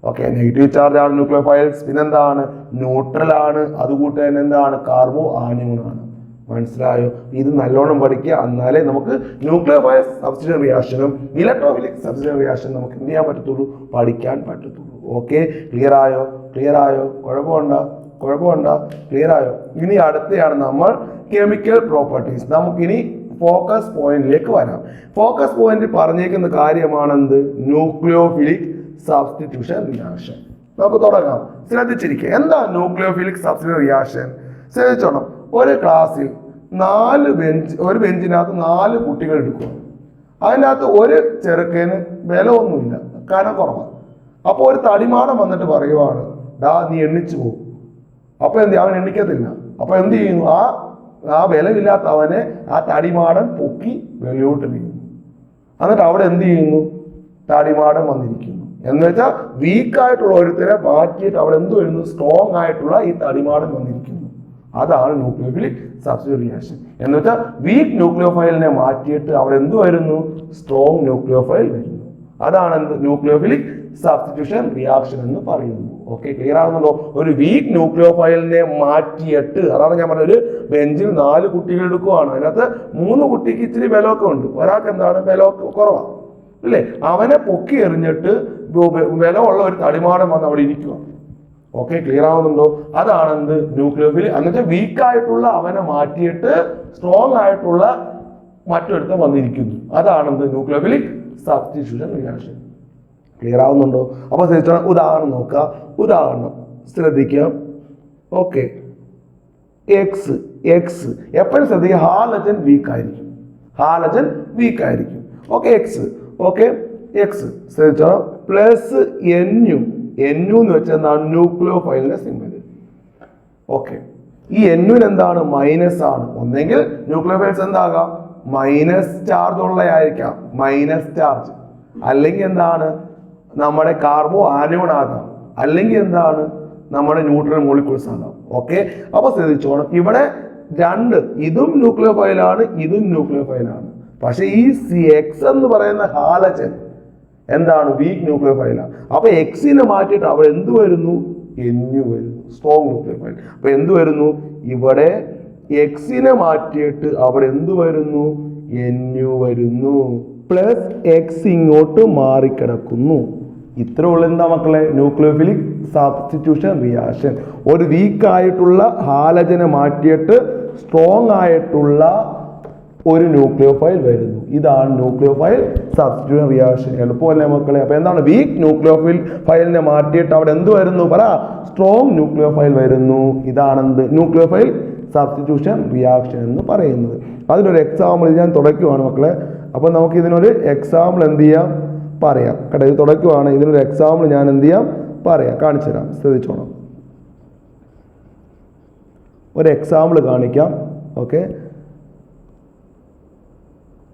A: Okay, negative charge ആണ് ന്യൂക്ലിയോഫൈൽസ്. പിന്നെന്താണ്? ന്യൂട്രൽ ആണ്. അതുകൂട്ട് തന്നെ എന്താണ്? കാർബോ ആനയോൺ ആണ്. മനസ്സിലായോ? ഇത് നല്ലോണം പഠിക്കുക, എന്നാലേ നമുക്ക് ന്യൂക്ലിയോഫൈൽ സബ്സ്റ്റിറ്റ്യൂഷൻ റിയാക്ഷനും ഇലക്ട്രോഫിലിക് സബ്സ്റ്റിറ്റ്യൂഷൻ റിയാക്ഷനും നമുക്ക് എന്ത് ചെയ്യാൻ പറ്റത്തുള്ളൂ? പഠിക്കാൻ പറ്റത്തുള്ളൂ. ഓക്കെ, ക്ലിയർ ആയോ? കുഴപ്പമുണ്ടോ? ക്ലിയർ ആയോ? ഇനി അടുത്തയാണ് നമ്മൾ കെമിക്കൽ പ്രോപ്പർട്ടീസ്. നമുക്കിനി ഫോക്കസ് പോയിന്റിലേക്ക് വരാം. ഫോക്കസ് പോയിന്റ് പറഞ്ഞേക്കുന്ന കാര്യമാണെന്ത്? Nucleophilic substitution reaction. നമുക്ക് തുടങ്ങാം. ശ്രദ്ധിച്ചിരിക്കുക, എന്താ ന്യൂക്ലിയോഫിലിക് സബ്സ്റ്റിറ്റ്യൂഷൻ റിയാക്ഷൻ? ശ്രദ്ധിച്ചോണം. ഒരു ക്ലാസ്സിൽ ഒരു ബെഞ്ചിനകത്ത് 4 കുട്ടികൾ എടുക്കുക. അതിനകത്ത് ഒരു ചെറുക്കന് വില ഒന്നുമില്ല, കനം കുറവാണ്. അപ്പോൾ ഒരു തടിമാടം വന്നിട്ട് പറയുവാണ്, ഡാ നീ എണ്ണിച്ചു പോകും. അപ്പൊ അവൻ എണ്ണിക്കത്തില്ല. അപ്പൊ എന്ത് ചെയ്യുന്നു? ആ വിലമില്ലാത്ത അവനെ ആ തടിമാടൻ പൊക്കി വെളിയോട്ട് വീഴുന്നു. എന്നിട്ട് അവിടെ എന്ത് ചെയ്യുന്നു? തടിമാടൻ വന്നിരിക്കുന്നു. എന്ന് വെച്ചാൽ വീക്കായിട്ടുള്ള ഒരുത്തരെ മാറ്റിയിട്ട് അവിടെ എന്ത് വരുന്നു? സ്ട്രോങ് ആയിട്ടുള്ള ഈ തടിമാടൻ വന്നിരിക്കുന്നു. അതാണ് ന്യൂക്ലിയോഫിലിക് സബ്സ്റ്റിറ്റ്യൂഷൻ റിയാക്ഷൻ. എന്ന് വെച്ചാൽ വീക്ക് ന്യൂക്ലിയോഫൈലിനെ മാറ്റിയിട്ട് അവിടെ എന്ത് വരുന്നു? സ്ട്രോങ് ന്യൂക്ലിയോഫൈൽ വരുന്നു. അതാണ് ന്യൂക്ലിയോഫിലിക് സബ്സ്റ്റിറ്റ്യൂഷൻ റിയാക്ഷൻ എന്ന് പറയുന്നു. ഓക്കെ, ക്ലിയർ ആകുന്നുണ്ടോ? ഒരു വീക്ക് ന്യൂക്ലിയോഫൈലിനെ മാറ്റിയിട്ട്, അതാണ് ഞാൻ പറഞ്ഞത്, ഒരു ബെഞ്ചിൽ 4 കുട്ടികൾ എടുക്കുവാണ്. അതിനകത്ത് 3 കുട്ടിക്ക് ഇച്ചിരി ബലമൊക്കെ ഉണ്ട്, ഒരാൾക്ക് എന്താണ് ബലമൊക്കെ കുറവാണ് അല്ലേ? അവനെ പൊക്കി എറിഞ്ഞിട്ട് ബലമുള്ള ഒരു തടിമാടം വന്ന് അവിടെ ഇരിക്കുക. ഓക്കെ, ക്ലിയർ ആവുന്നുണ്ടോ? അതാണ് ന്യൂക്ലിയോഫിൽ. എന്നിട്ട് വീക്കായിട്ടുള്ള അവനെ മാറ്റിയിട്ട് സ്ട്രോങ് ആയിട്ടുള്ള മറ്റൊരുത്തം വന്നിരിക്കുന്നു. അതാണ് ന്യൂക്ലിയോഫിലിക് സബ്സ്റ്റിറ്റ്യൂഷൻ റിയാക്ഷൻ. ക്ലിയർ ആവുന്നുണ്ടോ? അപ്പൊ ഉദാഹരണം നോക്കുക. ഉദാഹരണം ശ്രദ്ധിക്കുക. ഓക്കെ, എക്സ് എപ്പോഴും ശ്രദ്ധിക്കുക, ഹാലജൻ വീക്ക് ആയിരിക്കും. ഓക്കെ, എക്സ് ശ്രദ്ധിച്ചോ. പ്ലസ് NU എന്ന് വെച്ചാൽ എന്താണ്? ന്യൂക്ലിയോഫൈലിന്റെ സിമ്പൽ. ഓക്കെ, ഈ NUവിന് എന്താണ്? മൈനസ് ആണ്. ഒന്നെങ്കിൽ ന്യൂക്ലിയോഫൈൽസ് എന്താകാം? മൈനസ് ചാർജ് ഉള്ളതായിരിക്കാം, മൈനസ് ചാർജ്. അല്ലെങ്കിൽ എന്താണ്? നമ്മുടെ കാർബോ ആനയോൺ ആകാം, അല്ലെങ്കിൽ എന്താണ്? നമ്മുടെ ന്യൂട്രൽ മോളിക്യൂൾസ് ആകാം. ഓക്കെ, അപ്പൊ ശ്രദ്ധിച്ചോണം, ഇവിടെ ഇതും ന്യൂക്ലിയോഫൈലാണ്, ഇതും ന്യൂക്ലിയോഫൈലാണ്. പക്ഷെ ഈ എക്സ് എന്ന് പറയുന്ന ഹാലജൻ എന്താണ്? വീക്ക് ന്യൂക്ലിയോഫൈലാണ്. അപ്പൊ എക്സിനെ മാറ്റിയിട്ട് അവിടെ എന്ത് വരുന്നു? NU വരുന്നു, സ്ട്രോങ് ന്യൂക്ലിയോഫൈൽ. അപ്പൊ എന്ത് വരുന്നു? ഇവിടെ എക്സിനെ മാറ്റിയിട്ട് അവിടെ എന്ത് വരുന്നു? NU വരുന്നു. പ്ലസ് എക്സ് ഇങ്ങോട്ട് മാറിക്കിടക്കുന്നു. ഇത്ര ഉള്ള എന്താ മക്കളെ? Nucleophilic substitution reaction. ഒരു വീക്ക് ആയിട്ടുള്ള ഹാലജനെ മാറ്റിയിട്ട് സ്ട്രോങ് ആയിട്ടുള്ള ഒരു ന്യൂക്ലിയോഫൈൽ വരുന്നു. ഇതാണ് ന്യൂക്ലിയോഫൈൽ സബ്സ്റ്റിറ്റ്യൂഷൻ റിയാക്ഷൻ. എളുപ്പമല്ലേ മക്കളെ? അപ്പൊ എന്താണ്? വീക്ക് ന്യൂക്ലിയോഫൈലിനെ മാറ്റിയിട്ട് അവിടെ എന്ത് വരുന്നു? സ്ട്രോങ് ന്യൂക്ലിയോഫൈൽ വരുന്നു. ഇതാണെന്ത്? ന്യൂക്ലിയോഫൈൽ സബ്സ്റ്റിറ്റ്യൂഷൻ റിയാക്ഷൻ എന്ന് പറയുന്നത്. അതിനൊരു എക്സാമ്പിൾ ഞാൻ തുടയ്ക്കുവാണ് മക്കളെ. അപ്പൊ നമുക്ക് ഇതിനൊരു എക്സാമ്പിൾ എന്ത് ചെയ്യാം? പറയാം കേട്ടോ. ഇത് തുടയ്ക്കുവാണ്. ഇതിനൊരു എക്സാമ്പിൾ ഞാൻ എന്ത് ചെയ്യാം? പറയാം, കാണിച്ചു തരാം. ശ്രദ്ധിച്ചോണം. ഒരു എക്സാമ്പിൾ കാണിക്കാം.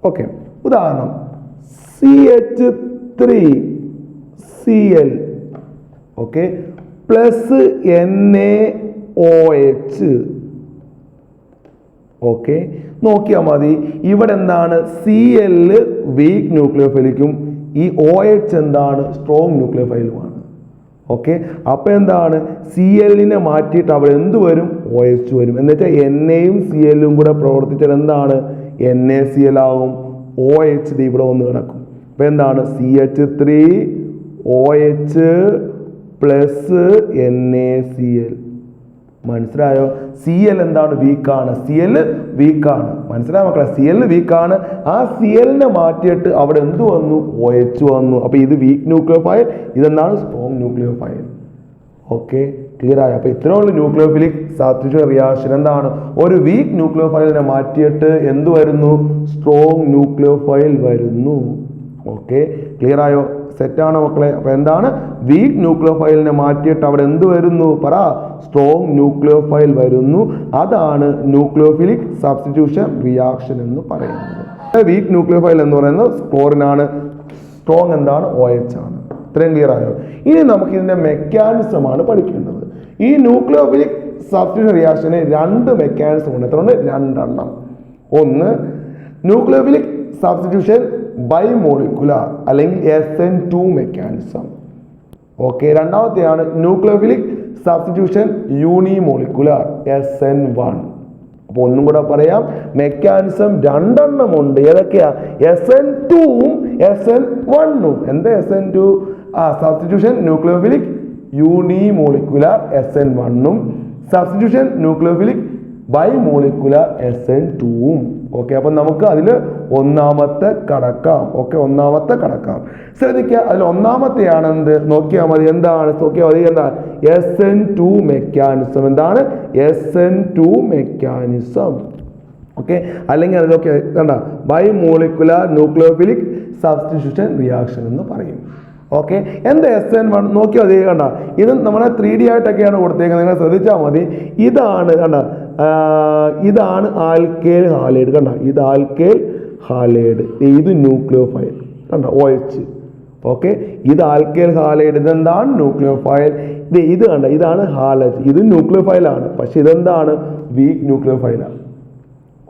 A: ഓക്കെ, ഉദാഹരണം CH3Cl okay plus NaOH. Okay, നോക്കിയാൽ മതി. ഇവിടെ എന്താണ്? Cl വീക്ക് ന്യൂക്ലിയോഫൈലിക്കും ഈ OH എന്താണ്? സ്ട്രോങ് ന്യൂക്ലിയോഫൈലുമാണ്. ഓക്കെ, അപ്പൊ എന്താണ്? Cl-നെ മാറ്റിയിട്ട് അവിടെ എന്ത് വരും? OH വരും. എന്ന് വെച്ചാൽ NAയും Cl-ഉം കൂടെ പ്രവർത്തിച്ചാൽ എന്താണ്? NaCl ആവും. OH ഇവിടെ വന്ന് കിടക്കും. അപ്പോൾ എന്താണ് CH3 OH പ്ലസ് NaCl. മനസ്സിലായോ? Cl എന്താണ്? വീക്കാണ്. Cl വീക്കാണ്. മനസ്സിലായോ മക്കളെ? Cl വീക്കാണ്. ആ Cl മാറ്റിയിട്ട് അവിടെ എന്ത് വന്നു? OH വന്നു. അപ്പോൾ ഇത് വീക്ക് ന്യൂക്ലിയോഫൈൽ, ഇതെന്താണ്? Strong nucleophile. ഓക്കെ, ക്ലിയർ ആയോ? അപ്പോൾ ഇത്രയുള്ള ന്യൂക്ലിയോഫിലിക് സബ്സ്റ്റിറ്റ്യൂഷൻ റിയാക്ഷൻ എന്താണ്? ഒരു വീക്ക് ന്യൂക്ലിയോഫൈലിനെ മാറ്റിയിട്ട് എന്ത് വരുന്നു? സ്ട്രോങ് ന്യൂക്ലിയോഫൈൽ വരുന്നു. ഓക്കെ, ക്ലിയർ ആയോ? സെറ്റാണോ മക്കളെ? അപ്പോൾ എന്താണ്? വീക്ക് ന്യൂക്ലിയോഫൈലിനെ മാറ്റിയിട്ട് അവിടെ എന്ത് വരുന്നു? പറ. സ്ട്രോങ് ന്യൂക്ലിയോഫൈൽ വരുന്നു. അതാണ് ന്യൂക്ലിയോഫിലിക് സബ്സ്റ്റിറ്റ്യൂഷൻ റിയാക്ഷൻ എന്ന് പറയുന്നത്. വീക്ക് ന്യൂക്ലിയോഫൈൽ എന്ന് പറയുന്നത് ക്ലോറിനാണ്. സ്ട്രോങ് എന്താണ്? OH ആണ്. ഇത്രയും ക്ലിയർ ആയോ? ഇനി നമുക്ക് ഇതിന്റെ മെക്കാനിസം ആണ് പഠിക്കേണ്ടത്. ഈ ന്യൂക്ലിയോഫിലിക് സബ്സ്റ്റിറ്റ്യൂഷൻ റിയാക്ഷന് 2 മെക്കാനിസം ഉണ്ട്. എത്ര ഉണ്ട്? 2 എണ്ണം. ഒന്ന് ന്യൂക്ലിയോഫിലിക് സബ്സ്റ്റിറ്റ്യൂഷൻ ബൈമോളിക്കുലർ അല്ലെങ്കിൽ SN2 മെക്കാനിസം. ഓക്കെ, രണ്ടാമത്തെയാണ് ന്യൂക്ലിയോഫിലിക് സബ്സ്റ്റിറ്റ്യൂഷൻ യൂണിമോളിക്കുലർ SN1. അപ്പോൾ ഒന്നും കൂടെ പറയാം, മെക്കാനിസം 2 എണ്ണം ഉണ്ട്. ഏതൊക്കെയാ? SN2ഉം SN1ഉം. എന്താ SN2? സബ്സ്റ്റിറ്റ്യൂഷൻ ന്യൂക്ലിയോഫിലിക് യൂണിമോളിക്കുലർ SN1ഉം സബ്സ്റ്റിറ്റ്യൂഷൻ ന്യൂക്ലിയോഫിലിക് ബൈമോളിക്കുലർ SN2ഉം. ഓക്കെ, അപ്പം നമുക്ക് അതിൽ ഒന്നാമത്തെ കടക്കാം. ഓക്കെ, ഒന്നാമത്തെ കടക്കാം. ശ്രദ്ധിക്കുക, അതിൽ ഒന്നാമത്തെയാണ് എന്ത്? നോക്കിയാൽ മതി. എന്താണ്? നോക്കിയാൽ മതി. എന്താ? SN2 mechanism. എന്താണ്? SN2 mechanism. ഓക്കെ, അല്ലെങ്കിൽ അതൊക്കെ കണ്ട ബൈമോളിക്കുലർ ന്യൂക്ലിയോഫിലിക് സബ്സ്റ്റിറ്റ്യൂഷൻ റിയാക്ഷൻ എന്ന് പറയും. ഓക്കെ, എന്താ SN1? നോക്കിയാൽ മതി. കണ്ട, ഇത് നമ്മുടെ 3D ആയിട്ടൊക്കെയാണ് കൊടുത്തേക്കുന്നത്. നിങ്ങൾ ശ്രദ്ധിച്ചാൽ മതി. ഇതാണ് കണ്ട, ഇതാണ് ആൽക്കേൽ ഹാലൈഡ്. കണ്ട, ഇത് ആൽക്കേൽ ഹാലൈഡ്, ഇത് ന്യൂക്ലിയോഫൈൽ. കണ്ട, OH. ഓക്കെ, ഇത് ആൽക്കേൽ ഹാലൈഡ്, ഇതെന്താണ്? ന്യൂക്ലിയോഫൈൽ. ഇത് കണ്ട, ഇതാണ് ഹാലൈഡ്, ഇത് ന്യൂക്ലിയോഫൈലാണ്. പക്ഷെ ഇതെന്താണ്? വീക്ക് ന്യൂക്ലിയോഫൈലാണ്.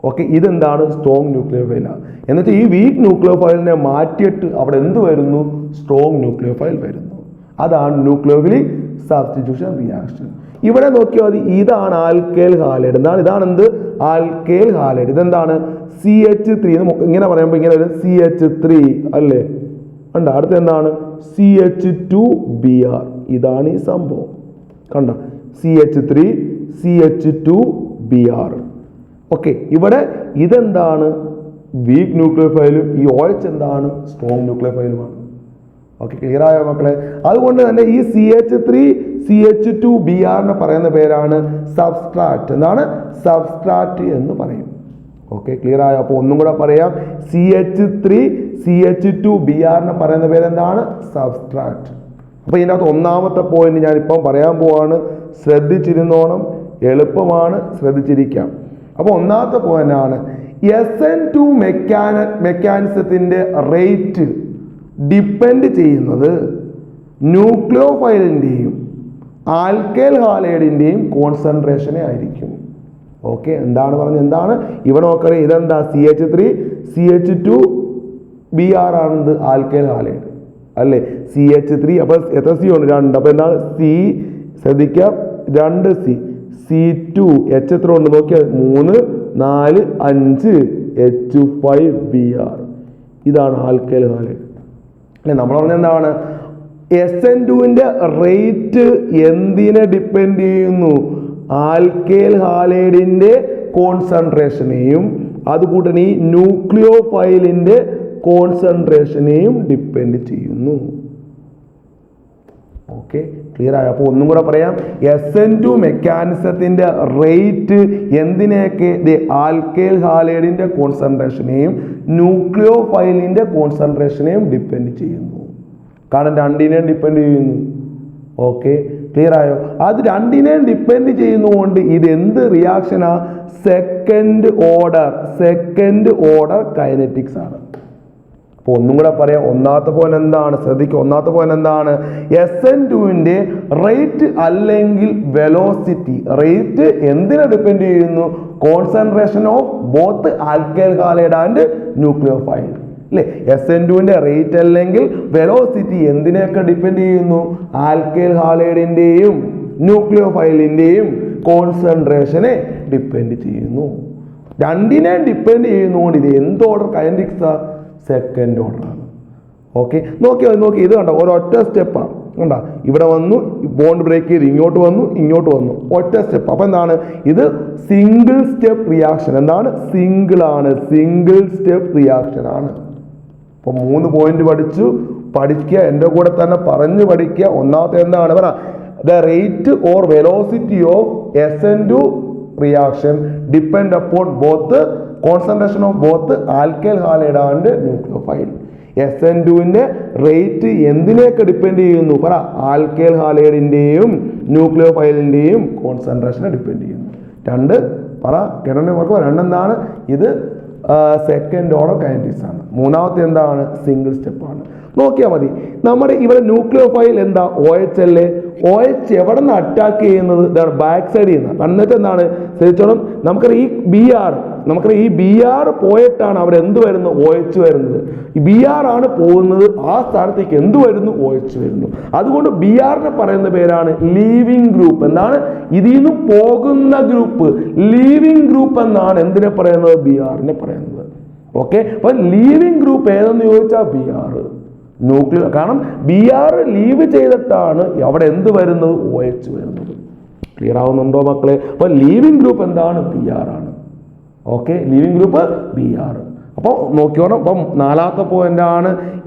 A: ഓക്കെ, ഇതെന്താണ്? സ്ട്രോങ് ന്യൂക്ലിയോഫൈലാണ്. എന്നിട്ട് ഈ വീക്ക് ന്യൂക്ലിയോഫൈലിനെ മാറ്റിയിട്ട് അവിടെ എന്ത് വരുന്നു? സ്ട്രോങ് ന്യൂക്ലിയോഫൈൽ വരുന്നു. അതാണ് ന്യൂക്ലിയോഫിലിക് സബ്സ്റ്റിറ്റ്യൂഷൻ റിയാക്ഷൻ. ഇവിടെ നോക്കിയാൽ മതി. ഇതാണ് ആൽക്കേൽ ഹാലൈഡ്. എന്താണ്? ഇതാണ് എന്ത്? Alkyl halide. ഇതെന്താണ്? CH3. ഇങ്ങനെ പറയുമ്പോൾ ഇങ്ങനെ ഒരു CH3 അല്ലേ? കണ്ട, അടുത്ത എന്താണ്? CH2Br. ഇതാണ് ഈ സംഭവം. കണ്ട, CH3 CH2Br. ഓക്കെ, ഇവിടെ ഇതെന്താണ്? വീക്ക് ന്യൂക്ലിയോഫൈലും ഈ OH എന്താണ്? സ്ട്രോങ് ന്യൂക്ലിയോഫൈലുമാണ്. ഓക്കെ, ക്ലിയർ ആയോ മക്കളെ? അതുകൊണ്ട് തന്നെ ഈ CH3 CH2Br പറയുന്ന പേരാണ് സബ്സ്ട്രാറ്റ്. എന്താണ്? സബ്സ്ട്രാറ്റ് എന്ന് പറയും. ഓക്കെ, ക്ലിയർ ആയോ? അപ്പോൾ ഒന്നും കൂടെ പറയാം. CH3 CH2Br പറയുന്ന പേരെന്താണ്? സബ്സ്ട്രാറ്റ്. അപ്പോൾ ഇതിനകത്ത് ഒന്നാമത്തെ പോയിന്റ് ഞാനിപ്പം പറയാൻ പോവാണ്. ശ്രദ്ധിച്ചിരുന്നോണം, എളുപ്പമാണ്, ശ്രദ്ധിച്ചിരിക്കാം. അപ്പോൾ ഒന്നാമത്തെ പോയിന്റ് ആണ് SN2 മെക്കാനിസത്തിന്റെ റേറ്റ് ഡിപ്പെൻഡ് ചെയ്യുന്നത് ന്യൂക്ലിയോഫൈലിൻ്റെയും ആൽക്കേൽ ഹാലൈഡിൻ്റെയും കോൺസെൻട്രേഷനെ ആയിരിക്കും. ഓക്കെ, എന്താണ് പറഞ്ഞത്? എന്താണ് ഇവിടെ നോക്കറിയാം? ഇതെന്താ? CH3 CH2Br ആണെന്ത്? ആൽക്കേൽ ഹാലൈഡ് അല്ലേ? CH3. അപ്പോൾ എത്ര C ഉണ്ട്? 2. അപ്പോൾ എന്താണ്? C. ശ്രദ്ധിക്കാം, 2 C. C2 H എത്ര ഉണ്ട്? നോക്കിയാൽ 3 4 5 H5Br. ഇതാണ് ആൽക്കേൽ ഹാലൈഡ് അല്ലെ? നമ്മൾ പറഞ്ഞ എന്താണ്? SN2ന്റെ റേറ്റ് എന്തിനെ ഡിപ്പെൻഡ് ചെയ്യുന്നു? ആൽക്കേൽ ഹാലൈഡിന്റെ കോൺസെൻട്രേഷനെയും അതുകൂട്ടനെ ഈ ന്യൂക്ലിയോഫൈലിന്റെ കോൺസെൻട്രേഷനെയും ഡിപ്പെൻഡ് ചെയ്യുന്നു. ഓക്കെ, ക്ലിയർ ആയോ? അപ്പോൾ ഒന്നും കൂടെ പറയാം. SN2 മെക്കാനിസത്തിന്റെ റേറ്റ് എന്തിനെയൊക്കെ? ആൽക്കേൽ ഹാലൈഡിന്റെ കോൺസെൻട്രേഷനെയും ന്യൂക്ലിയോഫൈലിന്റെ കോൺസെൻട്രേഷനെയും ഡിപ്പെൻഡ് ചെയ്യുന്നു. കാരണം രണ്ടിനെയും ഡിപ്പെൻഡ് ചെയ്യുന്നു. ഓക്കെ, ക്ലിയർ ആയോ? അത് രണ്ടിനെയും ഡിപ്പെൻഡ് ചെയ്യുന്നതുകൊണ്ട് ഇത് എന്ത് റിയാക്ഷനാ? സെക്കൻഡ് ഓർഡർ കൈനറ്റിക്സ് ആണ്. അപ്പോൾ ഒന്നും കൂടെ പറയാം. ഒന്നാമത്തെ പോയിന്റ് എന്താണ്? ശ്രദ്ധിക്കുക, ഒന്നാമത്തെ പോയിന്റ് എന്താണ്? SN2ന്റെ റേറ്റ് അല്ലെങ്കിൽ വെലോസിറ്റി. റേറ്റ് എന്തിനെ ഡിപ്പെൻഡ് ചെയ്യുന്നു? Concentration of both alkyl halide and nucleophile അല്ലേ? SN2ന്റെ റേറ്റ് അല്ലെങ്കിൽ വെലോസിറ്റി എന്തിനെയൊക്കെ ഡിപ്പെൻഡ് ചെയ്യുന്നു? ആൽക്കേൽ ഹാലൈഡിന്റെയും ന്യൂക്ലിയോഫൈലിന്റെയും കോൺസെൻട്രേഷനെ ഡിപ്പെൻഡ് ചെയ്യുന്നു. രണ്ടിനെ ഡിപ്പെൻഡ് ചെയ്യുന്നതുകൊണ്ട് ഇത് എന്ത് ഓർഡർ കൈനറ്റിക്സാ? സെക്കൻഡ് ഓർഡർ ആണ്. ഓക്കെ, നോക്കി ഇത് കണ്ടോ, ഒരൊറ്റ സ്റ്റെപ്പാണ്. കണ്ട, ഇവിടെ വന്നു, ബോണ്ട് ബ്രേക്ക് ചെയ്ത് ഇങ്ങോട്ട് വന്നു, ഒറ്റ സ്റ്റെപ്പ്. അപ്പൊ എന്താണ് ഇത്? Single step reaction. എന്താണ്? സിംഗിൾ സ്റ്റെപ്പ് റിയാക്ഷൻ ആണ്. അപ്പൊ 3 പോയിന്റ് പഠിക്കുക, എൻ്റെ കൂടെ തന്നെ പറഞ്ഞു പഠിക്കുക. ഒന്നാമത്തെ എന്താണ് പറ? The rate or velocity of SN2 reaction depend upon both concentration of both alkyl halide and nucleophile. SN2ന്റെ റേറ്റ് എന്തിനേക്ക് ഡിപ്പെൻഡ് ചെയ്യുന്നു? പറ. ആൽക്കൈൽ ഹാലൈഡിന്റെയും ന്യൂക്ലിയോഫൈലിന്റെയും കോൺസെൻട്രേഷനെ ഡിപ്പെൻഡ് ചെയ്യുന്നു. രണ്ട് പറ, കേട്ടോ. രണ്ടെന്താണ്? ഇത് സെക്കൻഡ് ഓർഡർ കൈനറ്റിക്സ് ആണ്. മൂന്നാമത്തെ എന്താണ്? സിംഗിൾ സ്റ്റെപ്പ് ആണ്. നോക്കിയാൽ മതി. നമ്മുടെ ഇവിടെ ന്യൂക്ലിയോഫൈൽ എന്താ? OH അല്ലേ? OH എവിടെ നിന്ന് അറ്റാക്ക് ചെയ്യുന്നത്? ഇതാണ്, ബാക്ക് സൈഡിൽ നിന്ന്. എന്നിട്ട് എന്താണ് ശ്രദ്ധിച്ചോണം, നമുക്കറിയാം ഈ BR പോയിട്ടാണ് അവിടെ എന്ത് വരുന്നു? OH വരുന്നത്. ഈ BR ആണ് പോകുന്നത്, ആ സ്ഥാനത്തേക്ക് എന്ത് വരുന്നു? OH വരുന്നു. അതുകൊണ്ട് BRനെ പറയുന്ന പേരാണ് ലീവിംഗ് ഗ്രൂപ്പ്. എന്താണ്? ഇതിൽ നിന്ന് പോകുന്ന ഗ്രൂപ്പ് ലീവിംഗ് ഗ്രൂപ്പ് എന്നാണ് എന്തിനെ പറയുന്നത്? BRനെ പറയുന്നത്. ഓക്കെ, അപ്പൊ ലീവിംഗ് ഗ്രൂപ്പ് ഏതെന്ന് ചോദിച്ചാൽ BR ന്യൂക്ലിയോ. കാരണം BR ലീവ് ചെയ്തിട്ടാണ് അവിടെ എന്ത് വരുന്നത്? OH വരുന്നത്. ക്ലിയർ ആവുന്നുണ്ടോ മക്കളെ? അപ്പൊ ലീവിംഗ് ഗ്രൂപ്പ് എന്താണ്? BR ആണ്. Okay, leaving group BR. അപ്പോൾ നോക്കിയോണം. അപ്പം നാലാമത്തെ പോയിന്റ് ആണ്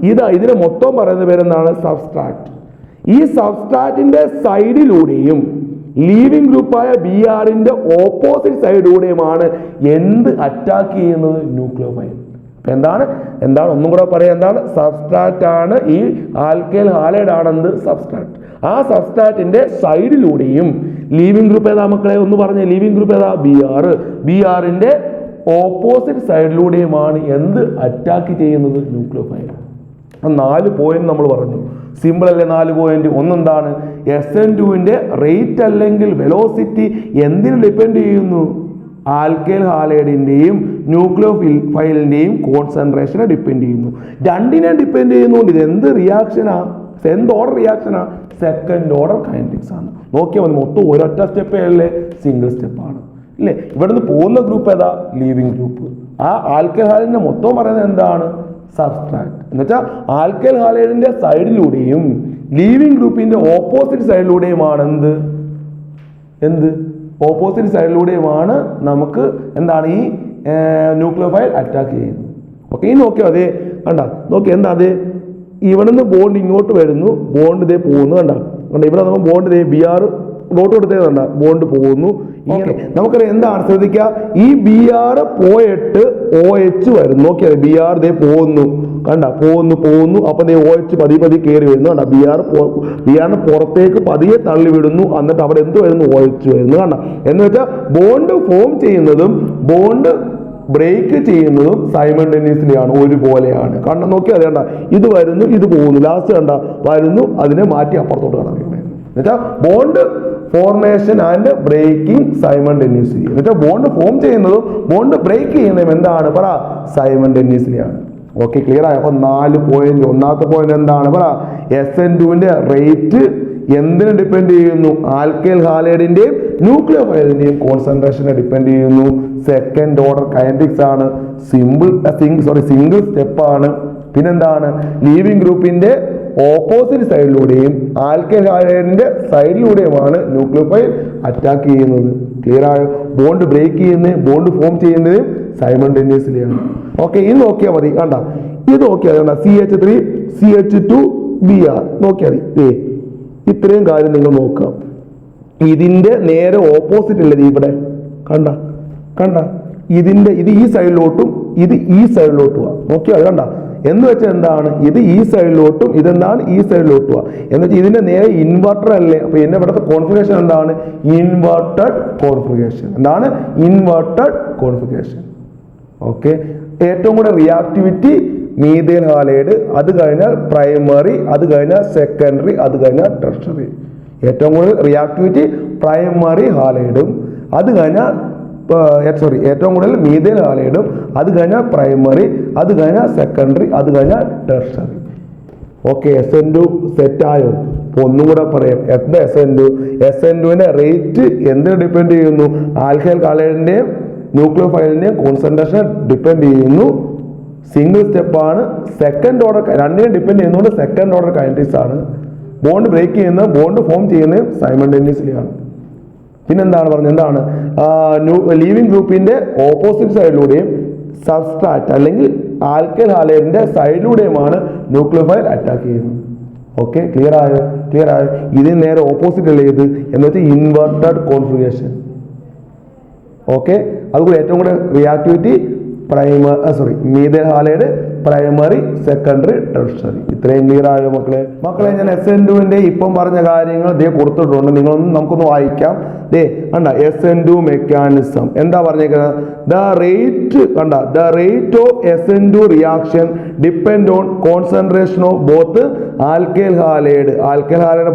A: ഇതിന് മൊത്തം പറയുന്ന പേരെന്താണ്? സബ്സ്ട്രാറ്റ്. ഈ സബ്സ്ട്രാറ്റിന്റെ സൈഡിലൂടെയും ലീവിംഗ് ഗ്രൂപ്പായ BRന്റെ ഓപ്പോസിറ്റ് സൈഡിലൂടെയുമാണ് എന്ത് അറ്റാക്ക് ചെയ്യുന്നത്? ന്യൂക്ലിയോഫൈൽ. എന്താണ് ഒന്നും കൂടെ പറയാം. എന്താണ്? സബ്സ്ട്രാറ്റ് ആണ്. ഈ ആൽക്കൈൽ ഹാലൈഡ് ആണെന്ത്? സബ്സ്ട്രാറ്റ്. ആ സബ്സ്ട്രാറ്റിന്റെ സൈഡിലൂടെയും ലീവിംഗ് ഗ്രൂപ്പ് ഏതാ മക്കളെ? ഒന്ന് പറഞ്ഞേ, ലീവിംഗ് ഗ്രൂപ്പ് ഏതാ? BRന്റെ ഓപ്പോസിറ്റ് സൈഡിലൂടെയുമാണ് എന്ത് അറ്റാക്ക് ചെയ്യുന്നത്? ന്യൂക്ലിയോഫൈൽ. 4 പോയിന്റ് നമ്മൾ പറഞ്ഞു. സിമ്പിൾ അല്ലേ 4 പോയിന്റ്? ഒന്നെന്താണ്? SN2ന്റെ റേറ്റ് അല്ലെങ്കിൽ വെലോസിറ്റി എന്തിന് ഡിപ്പെൻഡ് ചെയ്യുന്നു? ആൽക്കൈൽ ഹാലൈഡിന്റെയും ന്യൂക്ലിയോഫൈലിന്റെയും കോൺസെൻട്രേഷനെ ഡിപ്പെൻഡ് ചെയ്യുന്നു. രണ്ടിനെ ഡിപ്പെൻഡ് ചെയ്യുന്നുണ്ട്. ഇത് എന്ത് റിയാക്ഷനാ? എന്ത് ഓർഡർ റിയാക്ഷനാ? സെക്കൻഡ് ഓർഡർ കൈനറ്റിക്സ് ആണ്. നോക്കിയാൽ മതി, മൊത്തം ഒരൊറ്റ സ്റ്റെപ്പേ അല്ലേ? സിംഗിൾ സ്റ്റെപ്പ് ആണ് അല്ലേ? ഇവിടുന്ന് പോകുന്ന ഗ്രൂപ്പ് ഏതാ? Leaving group. ആ ആൽക്കൈൽ ഹാലൈഡിന്റെ മൊത്തം പറയുന്നത് എന്താണ്? സബ്സ്ട്രാറ്റ്. എന്നുവെച്ചാൽ ആൽക്കൈൽ ഹാലൈഡിന്റെ സൈഡിലൂടെയും ലീവിംഗ് ഗ്രൂപ്പിന്റെ ഓപ്പോസിറ്റ് സൈഡിലൂടെയുമാണ് എന്ത് ഓപ്പോസിറ്റ് സൈഡിലൂടെയുമാണ് നമുക്ക് എന്താണ് ഈ ന്യൂക്ലിയോഫൈൽ അറ്റാക്ക് ചെയ്യുന്നത്. ഓക്കെ, ഈ നോക്കിയോ അതേ കണ്ട, നോക്കി എന്താ അത്? ഇവിടുന്ന് ബോണ്ട് ഇങ്ങോട്ട് വരുന്നു, ബോണ്ട് ഇതേ പോകുന്നു. കണ്ട ഇവിടെ നമ്മൾ ബോണ്ട് ഇതേ BR ഡോട്ട് കൊടുത്തേ കണ്ട, ബോണ്ട് പോകുന്നു. ഇങ്ങനെ നമുക്കറിയാം എന്താണ്? ശ്രദ്ധിക്കുക, ഈ BR പോയിട്ട് OH വരുന്നു. നോക്കിയാൽ BR ഇതേ പോകുന്നു. കണ്ട, പോകുന്നു. അപ്പൊ OH പതിയെ കയറി വരുന്നു. കണ്ട, BRനെ പുറത്തേക്ക് പതിയെ തള്ളി വിടുന്നു. എന്നിട്ട് അവിടെ എന്ത് വരുന്നു? OH വരുന്നു. കണ്ട, എന്ന് വെച്ചാൽ ബോണ്ട് ഫോം ചെയ്യുന്നതും ബോണ്ട് ബ്രേക്ക് ചെയ്യുന്നതും സൈമൾട്ടേനിയസ്ലി ആണ്, ഒരുപോലെയാണ്. കണ്ട, നോക്കിയാൽ അത് കണ്ട, ഇത് വരുന്നു, ഇത് പോകുന്നു. ലാസ്റ്റ് കണ്ട വരുന്നു, അതിനെ മാറ്റി അപ്പുറത്തോട്ട് കടന്നു. എന്നുവെച്ചാൽ bond formation and breaking simultaneously. എന്നുവെച്ചാൽ ബോണ്ട് ഫോം ചെയ്യുന്നതും ബോണ്ട് ബ്രേക്ക് ചെയ്യുന്നതും എന്താണ്? പറ, സൈമൾട്ടേനിയസ്ലി ആണ്. ഓക്കെ, ക്ലിയർ ആയി. അപ്പൊ 4 പോയിന്റ്. ഒന്നാമത്തെ പോയിന്റ് എന്താണ്? പറ, SN2ന്റെ റേറ്റ് എന്തിനെ ഡിപ്പെൻഡ് ചെയ്യുന്നു? ആൽക്കൈൽ ഹാലൈഡിന്റെയും ന്യൂക്ലിയോഫൈലിന്റെയും കോൺസെൻട്രേഷനെ ഡിപ്പെൻഡ് ചെയ്യുന്നു. സെക്കൻഡ് ഓർഡർ കൈനറ്റിക്സ് ആണ്. സിംഗിൾ സ്റ്റെപ്പ് ആണ്. പിന്നെന്താണ്? ലീവിംഗ് ഗ്രൂപ്പിന്റെ ഓപ്പോസിറ്റ് സൈഡിലൂടെയും ആൽക്കൈൽ ഹാലൈഡിന്റെ സൈഡിലൂടെയുമാണ് ന്യൂക്ലിയോഫൈൽ അറ്റാക്ക് ചെയ്യുന്നത്. ക്ലിയർ ആയോ? ബോണ്ട് ബ്രേക്ക് ചെയ്യുന്നത് ബോണ്ട് ഫോം ചെയ്യുന്നത് സൈമൾട്ടേനിയസ്ലി ആണ്. ഓക്കെ, ഇത് നോക്കിയാൽ മതി. കണ്ട, ഇത് നോക്കിയാൽ കണ്ട, CH3 CH2 BR നോക്കിയാൽ മതി. ഇത്രയും കാര്യം നിങ്ങൾ നോക്കുക. ഇതിന്റെ നേരെ ഓപ്പോസിറ്റ് അല്ലേ ഇവിടെ? കണ്ട ഇത് ഈ സൈഡിലോട്ടും ഇത് ഈ സൈഡിലോട്ടും നോക്കിയാൽ കണ്ട, എന്ന് വെച്ചാൽ എന്താണ്? ഇത് ഈ സൈഡിലോട്ടും ഇതെന്താണ്? ഈ സൈഡിലോട്ടും എന്ന് വെച്ചാൽ ഇതിന്റെ നേരെ ഇൻവെർട്ടർ അല്ലേ? അപ്പൊ എന്റെ ഇവിടുത്തെ കോൺഫിഗറേഷൻ എന്താണ്? Inverted configuration. എന്താണ്? Inverted configuration. ഓക്കെ, ഏറ്റവും കൂടുതൽ റിയാക്ടിവിറ്റി മീഥൈൽ ഹാലൈഡ്, അത് കഴിഞ്ഞാൽ പ്രൈമറി, അത് കഴിഞ്ഞാൽ സെക്കൻഡറി, അത് കഴിഞ്ഞാൽ ടെർഷറി. ഏറ്റവും കൂടുതൽ റിയാക്ടിവിറ്റി പ്രൈമറി ഹാലൈഡും, അത് കഴിഞ്ഞാൽ ഏറ്റവും കൂടുതൽ മീഥൈൽ ഹാലൈഡും, അത് കഴിഞ്ഞാൽ പ്രൈമറി, അത് കഴിഞ്ഞാൽ സെക്കൻഡറി, അത് കഴിഞ്ഞാൽ ടെർഷറി. ഓക്കെ, SN2 സെറ്റ് ആയോ? ഒന്നും കൂടെ പറയാം. എന്താ SN2ന്റെ റേറ്റ് എന്തിനെ ഡിപ്പെൻഡ് ചെയ്യുന്നു? ആൽക്കൈൽ ഹാലൈഡിന്റെയും ന്യൂക്ലിയോഫൈലിന്റെയും കോൺസെൻട്രേഷൻ ഡിപ്പെൻഡ് ചെയ്യുന്നു. സിംഗിൾ സ്റ്റെപ്പാണ്. സെക്കൻഡ് ഓർഡർ, രണ്ടിനും ഡിപ്പെൻഡ് ചെയ്യുന്നതുകൊണ്ട് സെക്കൻഡ് ഓർഡർ കൈനറ്റിക്സ് ആണ്. ബോണ്ട് ബ്രേക്ക് ചെയ്യുന്ന, ബോണ്ട് ഫോം ചെയ്യുന്നത് സൈമൾട്ടേനിയസ്ലി ആണ്. പിന്നെന്താണ് പറഞ്ഞത്, എന്താണ് ലീവിംഗ് ഗ്രൂപ്പിന്റെ ഓപ്പോസിറ്റ് സൈഡിലൂടെയും സബ്സ്ട്രാറ്റ് അല്ലെങ്കിൽ ആൽക്കൈൽ ഹാലൈഡിന്റെ സൈഡിലൂടെയുമാണ് ന്യൂക്ലിയോഫൈൽ അറ്റാക്ക് ചെയ്യുന്നത്. ഓക്കെ, ക്ലിയർ ആയോ? ഇതിന് നേരെ ഓപ്പോസിറ്റ് അല്ലേ ഇത് എന്ന് വെച്ചാൽ ഇൻവെർട്ടഡ് കോൺഫിഗറേഷൻ. ഓക്കെ, അതുകൂടെ ഏറ്റവും കൂടെ reactivity methyl halide primary, secondary, tertiary. ഇത്രയും ക്ലിയർ ആയോ മക്കളെ? ഞാൻ SN2 ഇപ്പം പറഞ്ഞ കാര്യങ്ങൾ ദേ കൊടുത്തിട്ടുണ്ട്, നമുക്കൊന്ന് വായിക്കാം. SN2 മെക്കാനിസം എന്താ പറഞ്ഞേക്കുന്നത്? The rate of SN2 reaction depend on concentration of both alkyl halide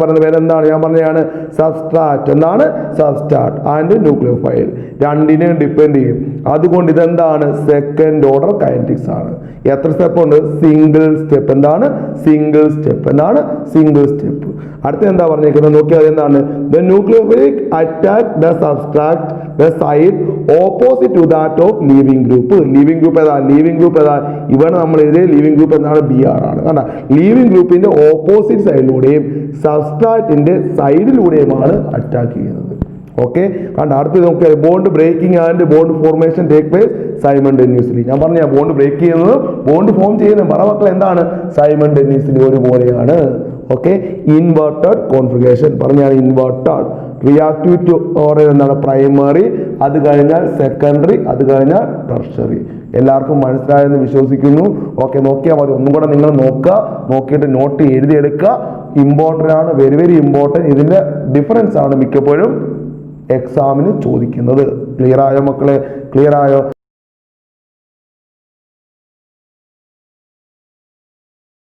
A: പറയുന്ന പേര് എന്താണ്? ഞാൻ പറഞ്ഞതാണ് സബ്സ്ട്രാറ്റ്. എന്താണ്? സബ്സ്ട്രാറ്റ് ആൻഡ് ന്യൂക്ലിയോഫൈൽ രണ്ടിനെയും ഡിപ്പെൻഡ് ചെയ്യും. അതുകൊണ്ട് ഇതെന്താണ്? സെക്കൻഡ് ഓർഡർ കൈനറ്റിക്സ് ആണ്. എത്ര സ്റ്റെപ്പ് ഉണ്ട്? Single step. എന്താണ്? Single step. അടുത്ത എന്താ പറഞ്ഞേക്കുന്നത് നോക്കിയാൽ എന്താണ്? The nucleophilic attack the substrate the side opposite to that of leaving group. Leaving group ഏതാ? ഇവിടെ നമ്മൾ എഴുതിയ ലീവിംഗ് ഗ്രൂപ്പ് എന്താണ്? BR ആണ്. കണ്ട, ലീവിംഗ് ഗ്രൂപ്പിന്റെ ഓപ്പോസിറ്റ് സൈഡിലൂടെയും സബ്സ്ട്രാറ്റിന്റെ സൈഡിലൂടെയുമാണ് അറ്റാക്ക് ചെയ്യുന്നത്. ഓക്കെ, കണ്ട, അടുത്ത് നോക്കിയാൽ bond breaking and bond formation take place simultaneously. ഞാൻ പറഞ്ഞ ബോണ്ട് ബ്രേക്ക് ചെയ്യുന്നത് ബോണ്ട് ഫോം ചെയ്യുന്നത് പറമക്കൾ എന്താണ്? സൈമൾട്ടേനിയസ്ലി ഒരുപോലെയാണ്. ഓക്കെ, ഇൻവെർട്ടഡ് കോൺഫിഗറേഷൻ പറഞ്ഞാൽ ഇൻവെർട്ടഡ്. റിയാക്ടിവിറ്റി ഓർഡർ എന്താണ്? പ്രൈമറി, അത് കഴിഞ്ഞാൽ സെക്കൻഡറി, അത് കഴിഞ്ഞാൽ ടെർഷറി. എല്ലാവർക്കും മനസ്സിലായെന്ന് വിശ്വസിക്കുന്നു. ഓക്കെ, നോക്കിയാൽ മതി. ഒന്നും കൂടെ നിങ്ങൾ നോക്കിയിട്ട് നോട്ട് എഴുതിയെടുക്കുക. ഇമ്പോർട്ടൻ്റ് ആണ്, വെരി ഇമ്പോർട്ടൻറ്റ്. ഇതിന്റെ ഡിഫറൻസ് ആണ് മിക്കപ്പോഴും എക്സാമിന് ചോദിക്കുന്നത്. ക്ലിയർ ആയോ മക്കളെ?